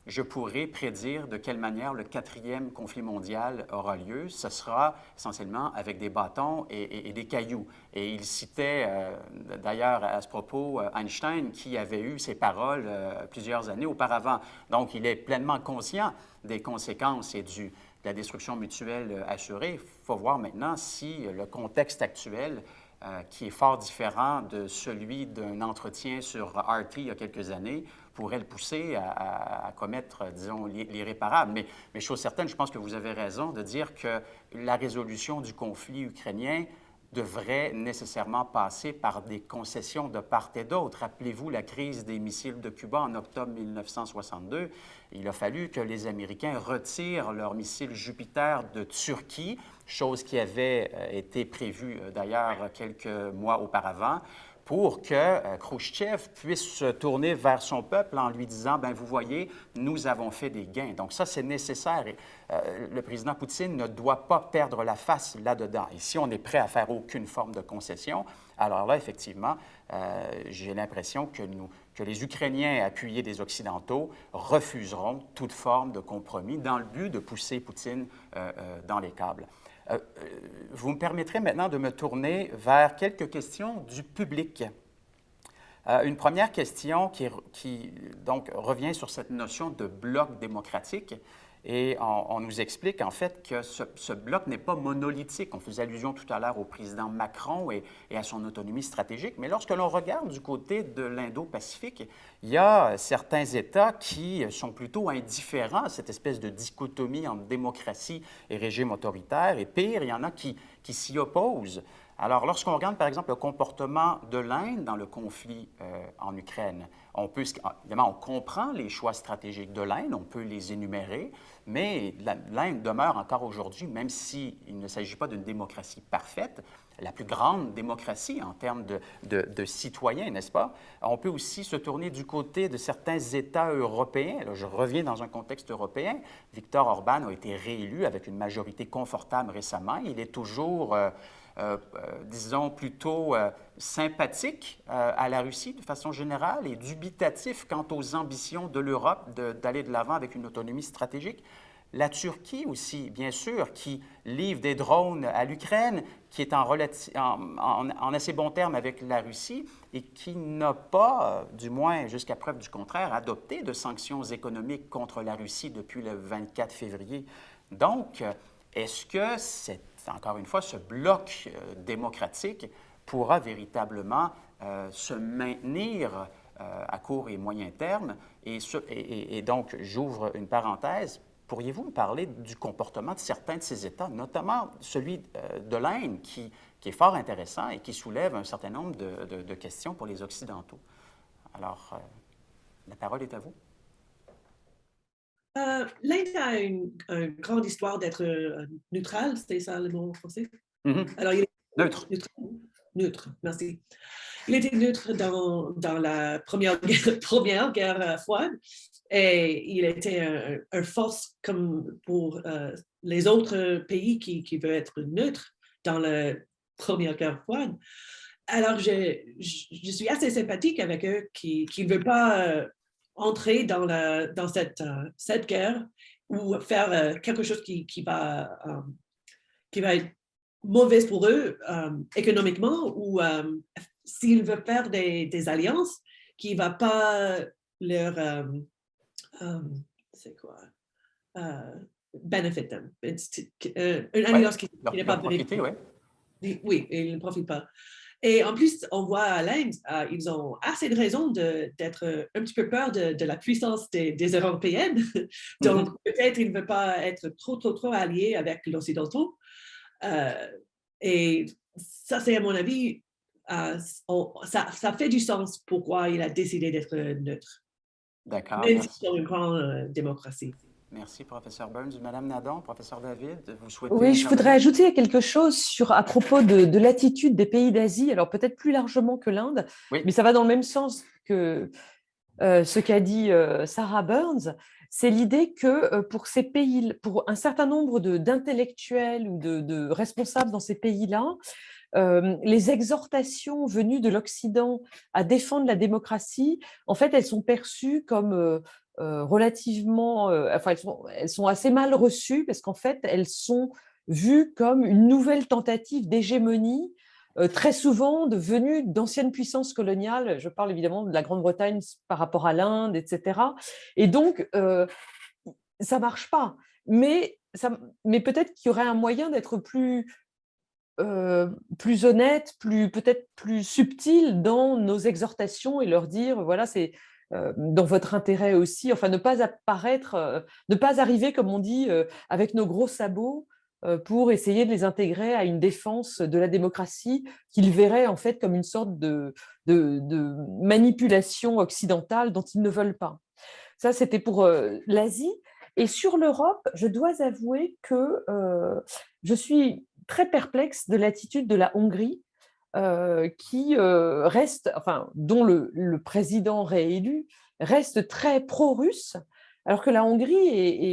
je pourrais prédire de quelle manière le quatrième conflit mondial aura lieu. Ce sera essentiellement avec des bâtons et des cailloux. Et il citait d'ailleurs à ce propos Einstein qui avait eu ces paroles plusieurs années auparavant. Donc, il est pleinement conscient des conséquences et de la destruction mutuelle assurée. Il faut voir maintenant si le contexte actuel qui est fort différent de celui d'un entretien sur RT il y a quelques années, pourrait le pousser à commettre, disons, l'irréparable. Mais chose certaine, je pense que vous avez raison de dire que la résolution du conflit ukrainien devrait nécessairement passer par des concessions de part et d'autre. Rappelez-vous la crise des missiles de Cuba en octobre 1962. Il a fallu que les Américains retirent leurs missiles Jupiter de Turquie, chose qui avait été prévue d'ailleurs quelques mois auparavant, pour que Khrouchtchev puisse se tourner vers son peuple en lui disant, bien, vous voyez, nous avons fait des gains. Donc ça, c'est nécessaire. Et, le président Poutine ne doit pas perdre la face là-dedans. Et si on est prêt à faire aucune forme de concession, alors là, effectivement, j'ai l'impression que les Ukrainiens appuyés des Occidentaux refuseront toute forme de compromis dans le but de pousser Poutine dans les câbles. Vous me permettrez maintenant de me tourner vers quelques questions du public. Une première question qui donc revient sur cette notion de bloc démocratique. Et on nous explique en fait que ce bloc n'est pas monolithique. On faisait allusion tout à l'heure au président Macron et à son autonomie stratégique. Mais lorsque l'on regarde du côté de l'Indo-Pacifique, il y a certains États qui sont plutôt indifférents à cette espèce de dichotomie entre démocratie et régime autoritaire. Et pire, il y en a qui s'y opposent. Alors, lorsqu'on regarde, par exemple, le comportement de l'Inde dans le conflit en Ukraine, évidemment, on comprend les choix stratégiques de l'Inde, on peut les énumérer, mais l'Inde demeure encore aujourd'hui, même s'il ne s'agit pas d'une démocratie parfaite, la plus grande démocratie en termes de citoyens, n'est-ce pas? On peut aussi se tourner du côté de certains États européens. Là, je reviens dans un contexte européen. Viktor Orban a été réélu avec une majorité confortable récemment. Il est toujours... disons, plutôt sympathique à la Russie de façon générale et dubitatif quant aux ambitions de l'Europe d'aller de l'avant avec une autonomie stratégique. La Turquie aussi, bien sûr, qui livre des drones à l'Ukraine, qui est en assez bons termes avec la Russie et qui n'a pas, du moins jusqu'à preuve du contraire, adopté de sanctions économiques contre la Russie depuis le 24 février. Donc, est-ce que encore une fois, ce bloc démocratique pourra véritablement se maintenir à court et moyen terme? Et donc, j'ouvre une parenthèse. Pourriez-vous me parler du comportement de certains de ces États, notamment celui de l'Inde, qui est fort intéressant et qui soulève un certain nombre de questions pour les Occidentaux? Alors, La parole est à vous. L'Inde a une grande histoire d'être neutrale, c'est ça le mot en français? Alors, il est Neutre. Neutre, merci. Il était neutre dans la première guerre froide et il était une force comme pour les autres pays qui veulent être neutres dans la première guerre froide. Alors, je suis assez sympathique avec eux qui ne veulent pas entrer dans cette guerre ou faire quelque chose qui va être mauvaise pour eux économiquement ou s'ils veulent faire des alliances qui ne vont pas leur c'est quoi benefit them. Une alliance qui n'est pas profiter, oui. Oui, ils ne profitent pas. Et en plus, on voit à l'Inde, ils ont assez de raisons d'être un petit peu peur de la puissance des Européennes. Donc, peut-être ils ne veulent pas être trop alliés avec l'Occidentaux. Et ça, c'est à mon avis, ça fait du sens pourquoi il a décidé d'être neutre. D'accord. Même si c'est une grande démocratie. Merci, professeur Burns. Madame Nadon, professeur David, vous souhaitez... Oui, je voudrais ajouter quelque chose à propos de l'attitude des pays d'Asie, alors peut-être plus largement que l'Inde, mais ça va dans le même sens que ce qu'a dit Sarah Burns. C'est l'idée que pour ces pays, pour un certain nombre d'intellectuels ou de responsables dans ces pays-là, les exhortations venues de l'Occident à défendre la démocratie, en fait, elles sont perçues comme relativement, enfin, elles sont assez mal reçues parce qu'en fait, elles sont vues comme une nouvelle tentative d'hégémonie, très souvent venue d'anciennes puissances coloniales. Je parle évidemment de la Grande-Bretagne par rapport à l'Inde, etc. Et donc, ça marche pas. Mais peut-être qu'il y aurait un moyen d'être plus honnête, peut-être plus subtil dans nos exhortations et leur dire, voilà, c'est dans votre intérêt aussi, enfin ne pas apparaître, ne pas arriver, comme on dit, avec nos gros sabots pour essayer de les intégrer à une défense de la démocratie qu'ils verraient en fait comme une sorte de manipulation occidentale dont ils ne veulent pas. Ça, c'était pour l'Asie. Et sur l'Europe, je dois avouer que je suis très perplexe de l'attitude de la Hongrie, qui reste, enfin, dont le président réélu reste très pro-russe, alors que la Hongrie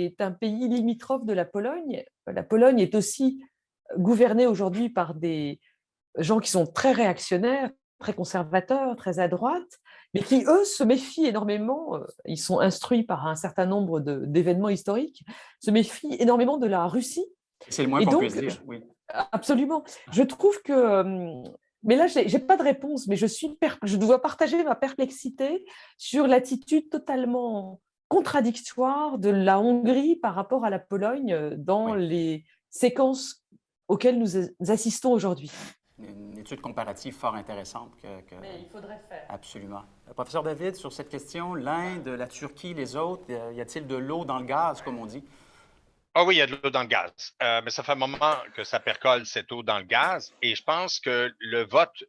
est un pays limitrophe de la Pologne. La Pologne est aussi gouvernée aujourd'hui par des gens qui sont très réactionnaires, très conservateurs, très à droite, mais qui, eux, se méfient énormément, ils sont instruits par un certain nombre d'événements historiques, se méfient énormément de la Russie. C'est le moins qu'on puisse dire, oui. Absolument. Je trouve que... mais là, je n'ai pas de réponse, mais je dois partager ma perplexité sur l'attitude totalement contradictoire de la Hongrie par rapport à la Pologne dans les séquences auxquelles nous assistons aujourd'hui. Une étude comparative fort intéressante. Mais il faudrait faire. Absolument. Professeur David, sur cette question, l'Inde, la Turquie, les autres, y a-t-il de l'eau dans le gaz, comme on dit? Ah oui, il y a de l'eau dans le gaz. Mais ça fait un moment que ça percole cette eau dans le gaz. Et je pense que le vote,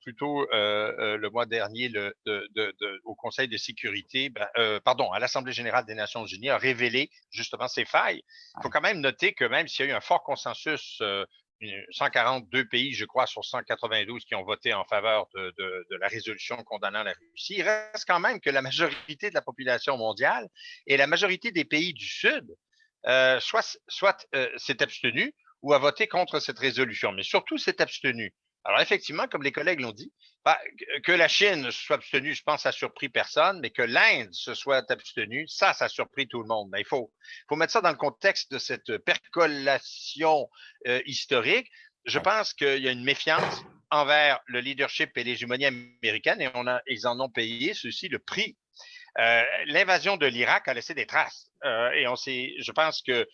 plutôt le mois dernier au Conseil de sécurité, à l'Assemblée générale des Nations unies, a révélé justement ces failles. Il faut quand même noter que même s'il y a eu un fort consensus, 142 pays, je crois, sur 192 qui ont voté en faveur de la résolution condamnant la Russie, il reste quand même que la majorité de la population mondiale et la majorité des pays du Sud soit s'est abstenu ou a voté contre cette résolution, mais surtout s'est abstenu. Alors effectivement, comme les collègues l'ont dit, que la Chine se soit abstenue, je pense, ça n'a surpris personne, mais que l'Inde se soit abstenue, ça a surpris tout le monde. Mais il faut mettre ça dans le contexte de cette percolation historique. Je pense qu'il y a une méfiance envers le leadership et l'hégémonie américaine et ils en ont payé, ceci, le prix. L'invasion de l'Irak a laissé des traces et je pense que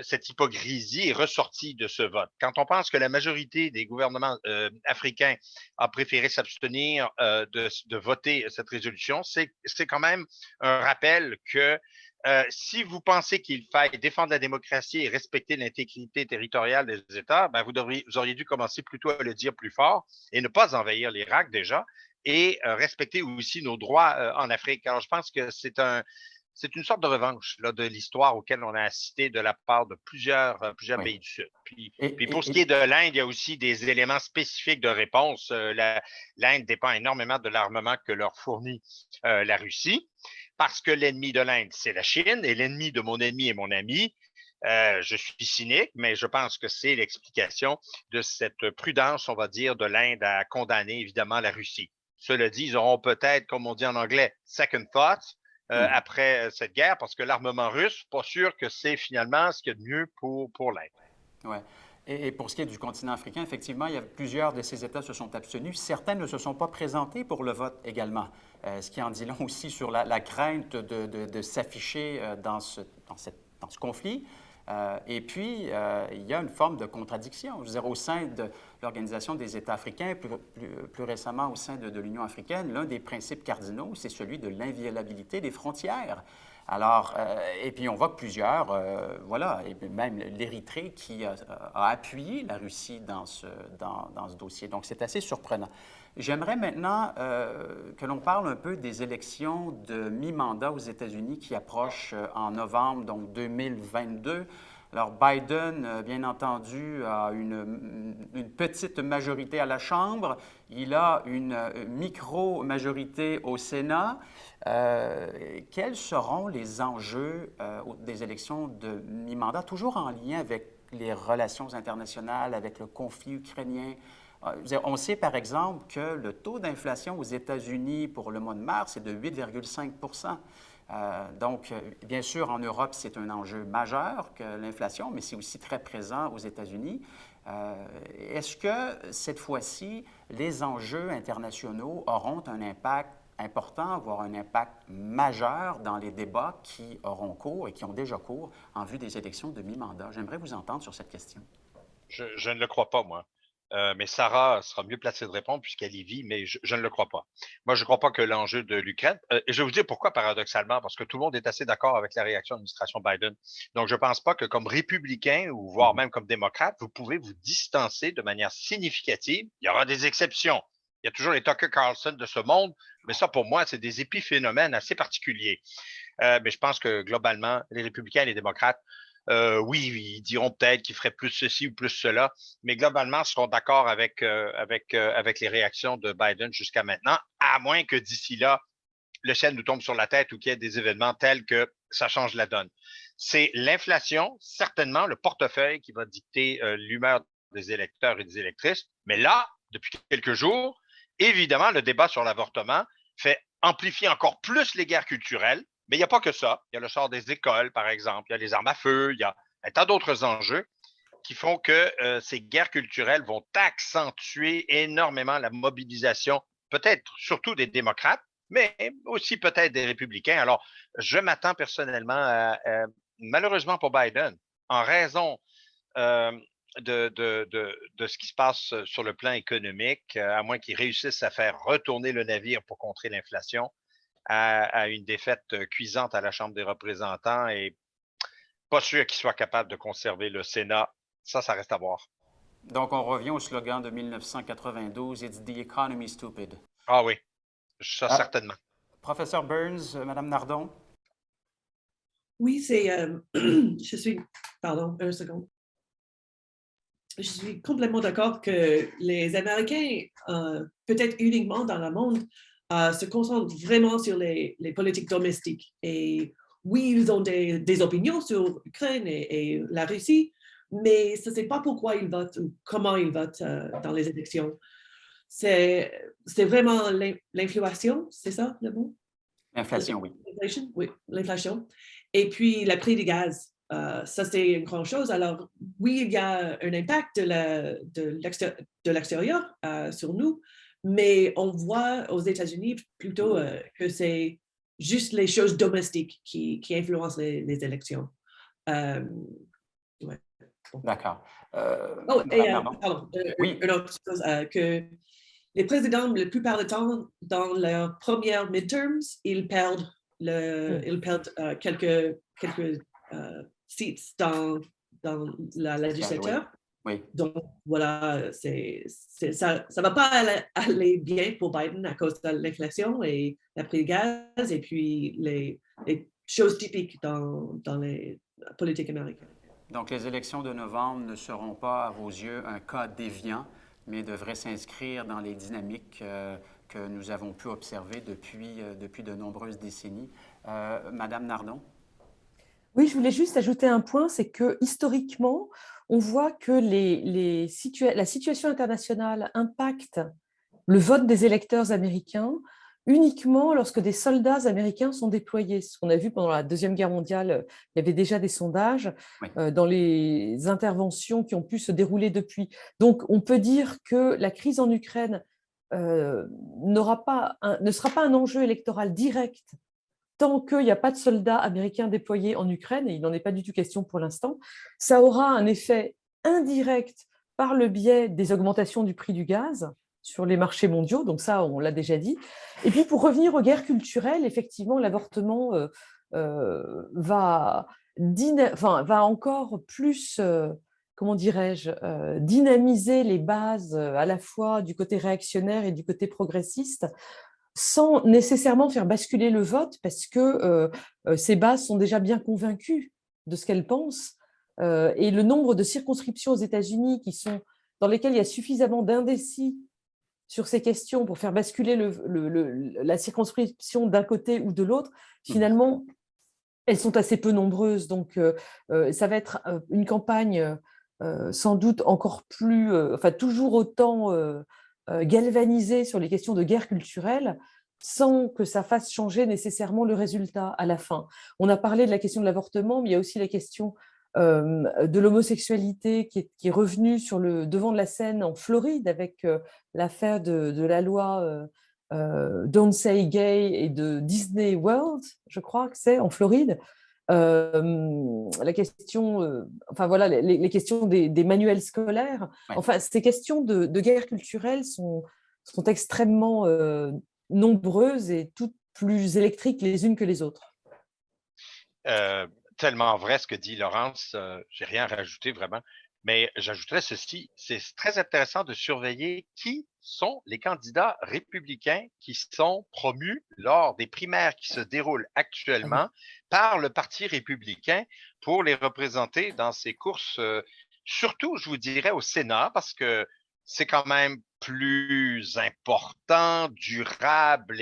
cette hypocrisie est ressortie de ce vote. Quand on pense que la majorité des gouvernements africains a préféré s'abstenir de voter cette résolution, c'est quand même un rappel que si vous pensez qu'il faille défendre la démocratie et respecter l'intégrité territoriale des États, vous auriez dû commencer plutôt à le dire plus fort et ne pas envahir l'Irak déjà, et respecter aussi nos droits en Afrique. Alors, je pense que c'est une sorte de revanche là, de l'histoire auquel on a assisté de la part de plusieurs Oui. pays du Sud. Puis Et, pour ce qui est de l'Inde, il y a aussi des éléments spécifiques de réponse. L'Inde dépend énormément de l'armement que leur fournit la Russie, parce que l'ennemi de l'Inde, c'est la Chine, et l'ennemi de mon ennemi est mon ami. Je suis cynique, mais je pense que c'est l'explication de cette prudence, on va dire, de l'Inde à condamner évidemment la Russie. Cela dit, ils auront peut-être, comme on dit en anglais, second thoughts après cette guerre, parce que l'armement russe, pas sûr que c'est finalement ce qu'il y a de mieux pour l'Inde. Ouais. Et pour ce qui est du continent africain, effectivement, plusieurs de ces États se sont abstenus. Certains ne se sont pas présentés pour le vote également, ce qui en dit long aussi sur la crainte de s'afficher dans ce conflit. Et puis, il y a une forme de contradiction. Je veux dire, au sein de l'Organisation des États africains, plus récemment au sein de l'Union africaine, l'un des principes cardinaux, c'est celui de l'inviolabilité des frontières. Alors, et puis on voit que plusieurs, voilà, et même l'Érythrée qui a appuyé la Russie dans ce dossier. Donc, c'est assez surprenant. J'aimerais maintenant que l'on parle un peu des élections de mi-mandat aux États-Unis qui approchent en novembre, donc 2022. Alors, Biden, bien entendu, a une petite majorité à la Chambre. Il a une micro-majorité au Sénat. Quels seront les enjeux des élections de mi-mandat, toujours en lien avec les relations internationales, avec le conflit ukrainien? On sait, par exemple, que le taux d'inflation aux États-Unis pour le mois de mars est de 8,5 donc, bien sûr, en Europe, c'est un enjeu majeur que l'inflation, mais c'est aussi très présent aux États-Unis. Est-ce que, cette fois-ci, les enjeux internationaux auront un impact important, voire un impact majeur dans les débats qui auront cours et qui ont déjà cours en vue des élections de mi-mandat? J'aimerais vous entendre sur cette question. Je ne le crois pas, moi. Mais Sarah sera mieux placée de répondre puisqu'elle y vit, mais je ne le crois pas. Moi, je ne crois pas que l'enjeu de l'Ukraine, et je vais vous dire pourquoi paradoxalement, parce que tout le monde est assez d'accord avec la réaction de l'administration Biden. Donc, je ne pense pas que comme républicain ou voire même comme démocrate, vous pouvez vous distancer de manière significative. Il y aura des exceptions. Il y a toujours les Tucker Carlson de ce monde, mais ça, pour moi, c'est des épiphénomènes assez particuliers. Mais je pense que globalement, les républicains et les démocrates, oui, ils diront peut-être qu'ils feraient plus ceci ou plus cela, mais globalement, ils seront d'accord avec les réactions de Biden jusqu'à maintenant, à moins que d'ici là, le ciel nous tombe sur la tête ou qu'il y ait des événements tels que ça change la donne. C'est l'inflation, certainement, le portefeuille qui va dicter l'humeur des électeurs et des électrices. Mais là, depuis quelques jours, évidemment, le débat sur l'avortement fait amplifier encore plus les guerres culturelles. Mais il n'y a pas que ça. Il y a le sort des écoles, par exemple. Il y a les armes à feu. Il y a un tas d'autres enjeux qui font que ces guerres culturelles vont accentuer énormément la mobilisation, peut-être surtout des démocrates, mais aussi peut-être des républicains. Alors, je m'attends personnellement malheureusement pour Biden, en raison de ce qui se passe sur le plan économique, à moins qu'il réussisse à faire retourner le navire pour contrer l'inflation, à une défaite cuisante à la Chambre des représentants et pas sûr qu'il soit capable de conserver le Sénat. Ça reste à voir. Donc, on revient au slogan de 1992, « It's the economy, stupid ». Ah oui, ça certainement. Professeur Burns, Madame Nardon? Oui, c'est... Pardon, un second. Je suis complètement d'accord que les Américains, peut-être uniquement dans le monde, se concentrent vraiment sur les politiques domestiques. Et oui, ils ont des opinions sur l'Ukraine et la Russie, mais ce n'est pas pourquoi ils votent ou comment ils votent dans les élections. C'est vraiment l'inflation, c'est ça le mot? L'inflation, oui. Oui, l'inflation. Et puis, le prix du gaz. Ça, c'est une grande chose. Alors, oui, il y a un impact de l'extérieur sur nous, mais on voit aux États-Unis plutôt que c'est juste les choses domestiques qui influencent les élections. Ouais. D'accord. Pardon, oui. une autre chose, que les présidents, la plupart du temps, dans leurs premières midterms, ils perdent quelques seats dans la législature. Oui. Donc, voilà, ça ne va pas aller bien pour Biden à cause de l'inflation et le prix du gaz et puis les choses typiques dans les politiques américaines. Donc, les élections de novembre ne seront pas, à vos yeux, un cas déviant, mais devraient s'inscrire dans les dynamiques que nous avons pu observer depuis de nombreuses décennies. Madame Nardon? Oui, je voulais juste ajouter un point, c'est que historiquement, on voit que la situation internationale impacte le vote des électeurs américains uniquement lorsque des soldats américains sont déployés. Ce qu'on a vu pendant la Deuxième Guerre mondiale, il y avait déjà des sondages Oui. dans les interventions qui ont pu se dérouler depuis. Donc, on peut dire que la crise en Ukraine ne sera pas un enjeu électoral direct tant qu'il n'y a pas de soldats américains déployés en Ukraine, et il n'en est pas du tout question pour l'instant. Ça aura un effet indirect par le biais des augmentations du prix du gaz sur les marchés mondiaux, donc ça, on l'a déjà dit. Et puis, pour revenir aux guerres culturelles, effectivement, l'avortement va encore plus, comment dirais-je, dynamiser les bases à la fois du côté réactionnaire et du côté progressiste, sans nécessairement faire basculer le vote, parce que ces bases sont déjà bien convaincues de ce qu'elles pensent. Et le nombre de circonscriptions aux États-Unis dans lesquelles il y a suffisamment d'indécis sur ces questions pour faire basculer la circonscription d'un côté ou de l'autre, finalement, elles sont assez peu nombreuses. Donc, ça va être une campagne sans doute encore plus, toujours autant galvanisée sur les questions de guerre culturelle, sans que ça fasse changer nécessairement le résultat à la fin. On a parlé de la question de l'avortement, mais il y a aussi la question de l'homosexualité qui est revenue sur le devant de la scène en Floride avec l'affaire de la loi Don't Say Gay et de Disney World, je crois que c'est en Floride. La question, les questions des manuels scolaires. Ouais. Enfin, ces questions de guerre culturelle sont extrêmement nombreuses et toutes plus électriques les unes que les autres. Tellement vrai ce que dit Laurence, j'ai rien à rajouter vraiment, mais j'ajouterais ceci, c'est très intéressant de surveiller qui sont les candidats républicains qui sont promus lors des primaires qui se déroulent actuellement par le Parti républicain pour les représenter dans ces courses, surtout, je vous dirais, au Sénat, parce que c'est quand même plus important, durable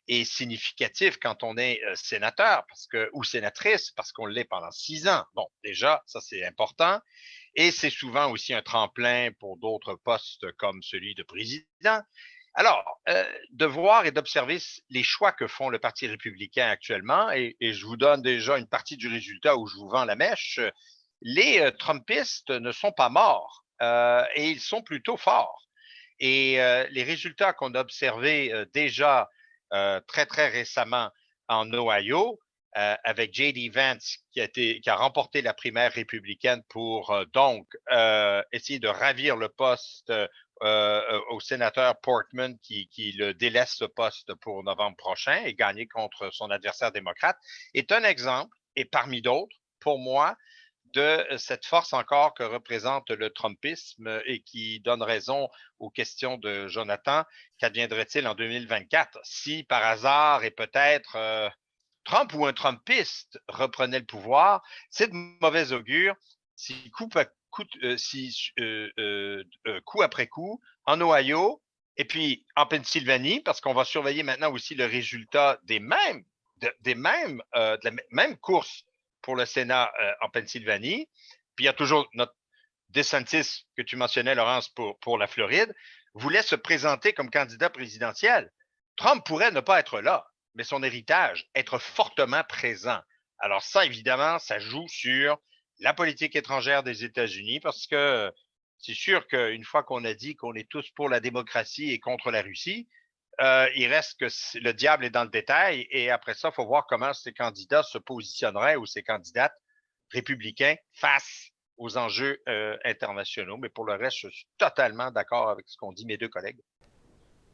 et significatif quand on est sénateur ou sénatrice, parce qu'on l'est pendant 6 ans. Bon, déjà, ça c'est important. Et c'est souvent aussi un tremplin pour d'autres postes comme celui de président. Alors, de voir et d'observer les choix que font le Parti républicain actuellement, et je vous donne déjà une partie du résultat où je vous vends la mèche, les Trumpistes ne sont pas morts et ils sont plutôt forts. Et les résultats qu'on a observés déjà très, très récemment en Ohio, avec J.D. Vance qui a remporté la primaire républicaine pour essayer de ravir le poste au sénateur Portman qui le délaisse ce poste pour novembre prochain et gagner contre son adversaire démocrate, est un exemple, et parmi d'autres, pour moi, de cette force encore que représente le Trumpisme et qui donne raison aux questions de Jonathan. Qu'adviendrait-il en 2024 si par hasard et peut-être Trump ou un Trumpiste reprenait le pouvoir? C'est de mauvais augure si coup après coup en Ohio et puis en Pennsylvanie, parce qu'on va surveiller maintenant aussi le résultat de la même course pour le Sénat en Pennsylvanie. Puis il y a toujours notre DeSantis que tu mentionnais, Laurence, pour la Floride, voulait se présenter comme candidat présidentiel. Trump pourrait ne pas être là, mais son héritage, être fortement présent. Alors ça, évidemment, ça joue sur la politique étrangère des États-Unis parce que c'est sûr qu'une fois qu'on a dit qu'on est tous pour la démocratie et contre la Russie, il reste que le diable est dans le détail et après ça, il faut voir comment ces candidats se positionneraient ou ces candidates républicains face aux enjeux internationaux. Mais pour le reste, je suis totalement d'accord avec ce qu'ont dit mes deux collègues.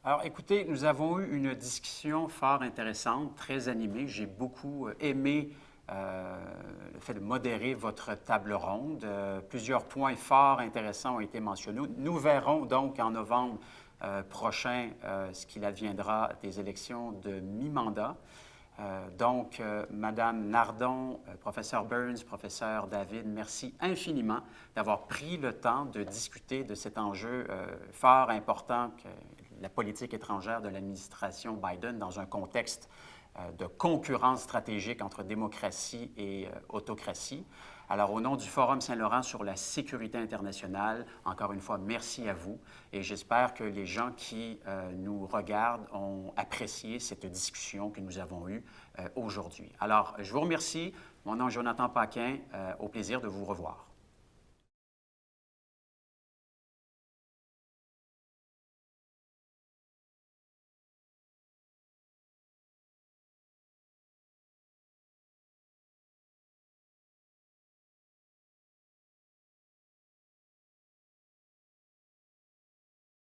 Alors, écoutez, nous avons eu une discussion fort intéressante, très animée. J'ai beaucoup aimé le fait de modérer votre table ronde. Plusieurs points forts, intéressants ont été mentionnés. Nous verrons donc en novembre prochain ce qu'il adviendra des élections de mi-mandat. Donc, Madame Nardon, professeur Burns, professeur David, merci infiniment d'avoir pris le temps de discuter de cet enjeu fort, important, que la politique étrangère de l'administration Biden dans un contexte de concurrence stratégique entre démocratie et autocratie. Alors, au nom du Forum Saint-Laurent sur la sécurité internationale, encore une fois, merci à vous et j'espère que les gens qui nous regardent ont apprécié cette discussion que nous avons eue aujourd'hui. Alors, je vous remercie. Mon nom est Jonathan Paquin. Au plaisir de vous revoir.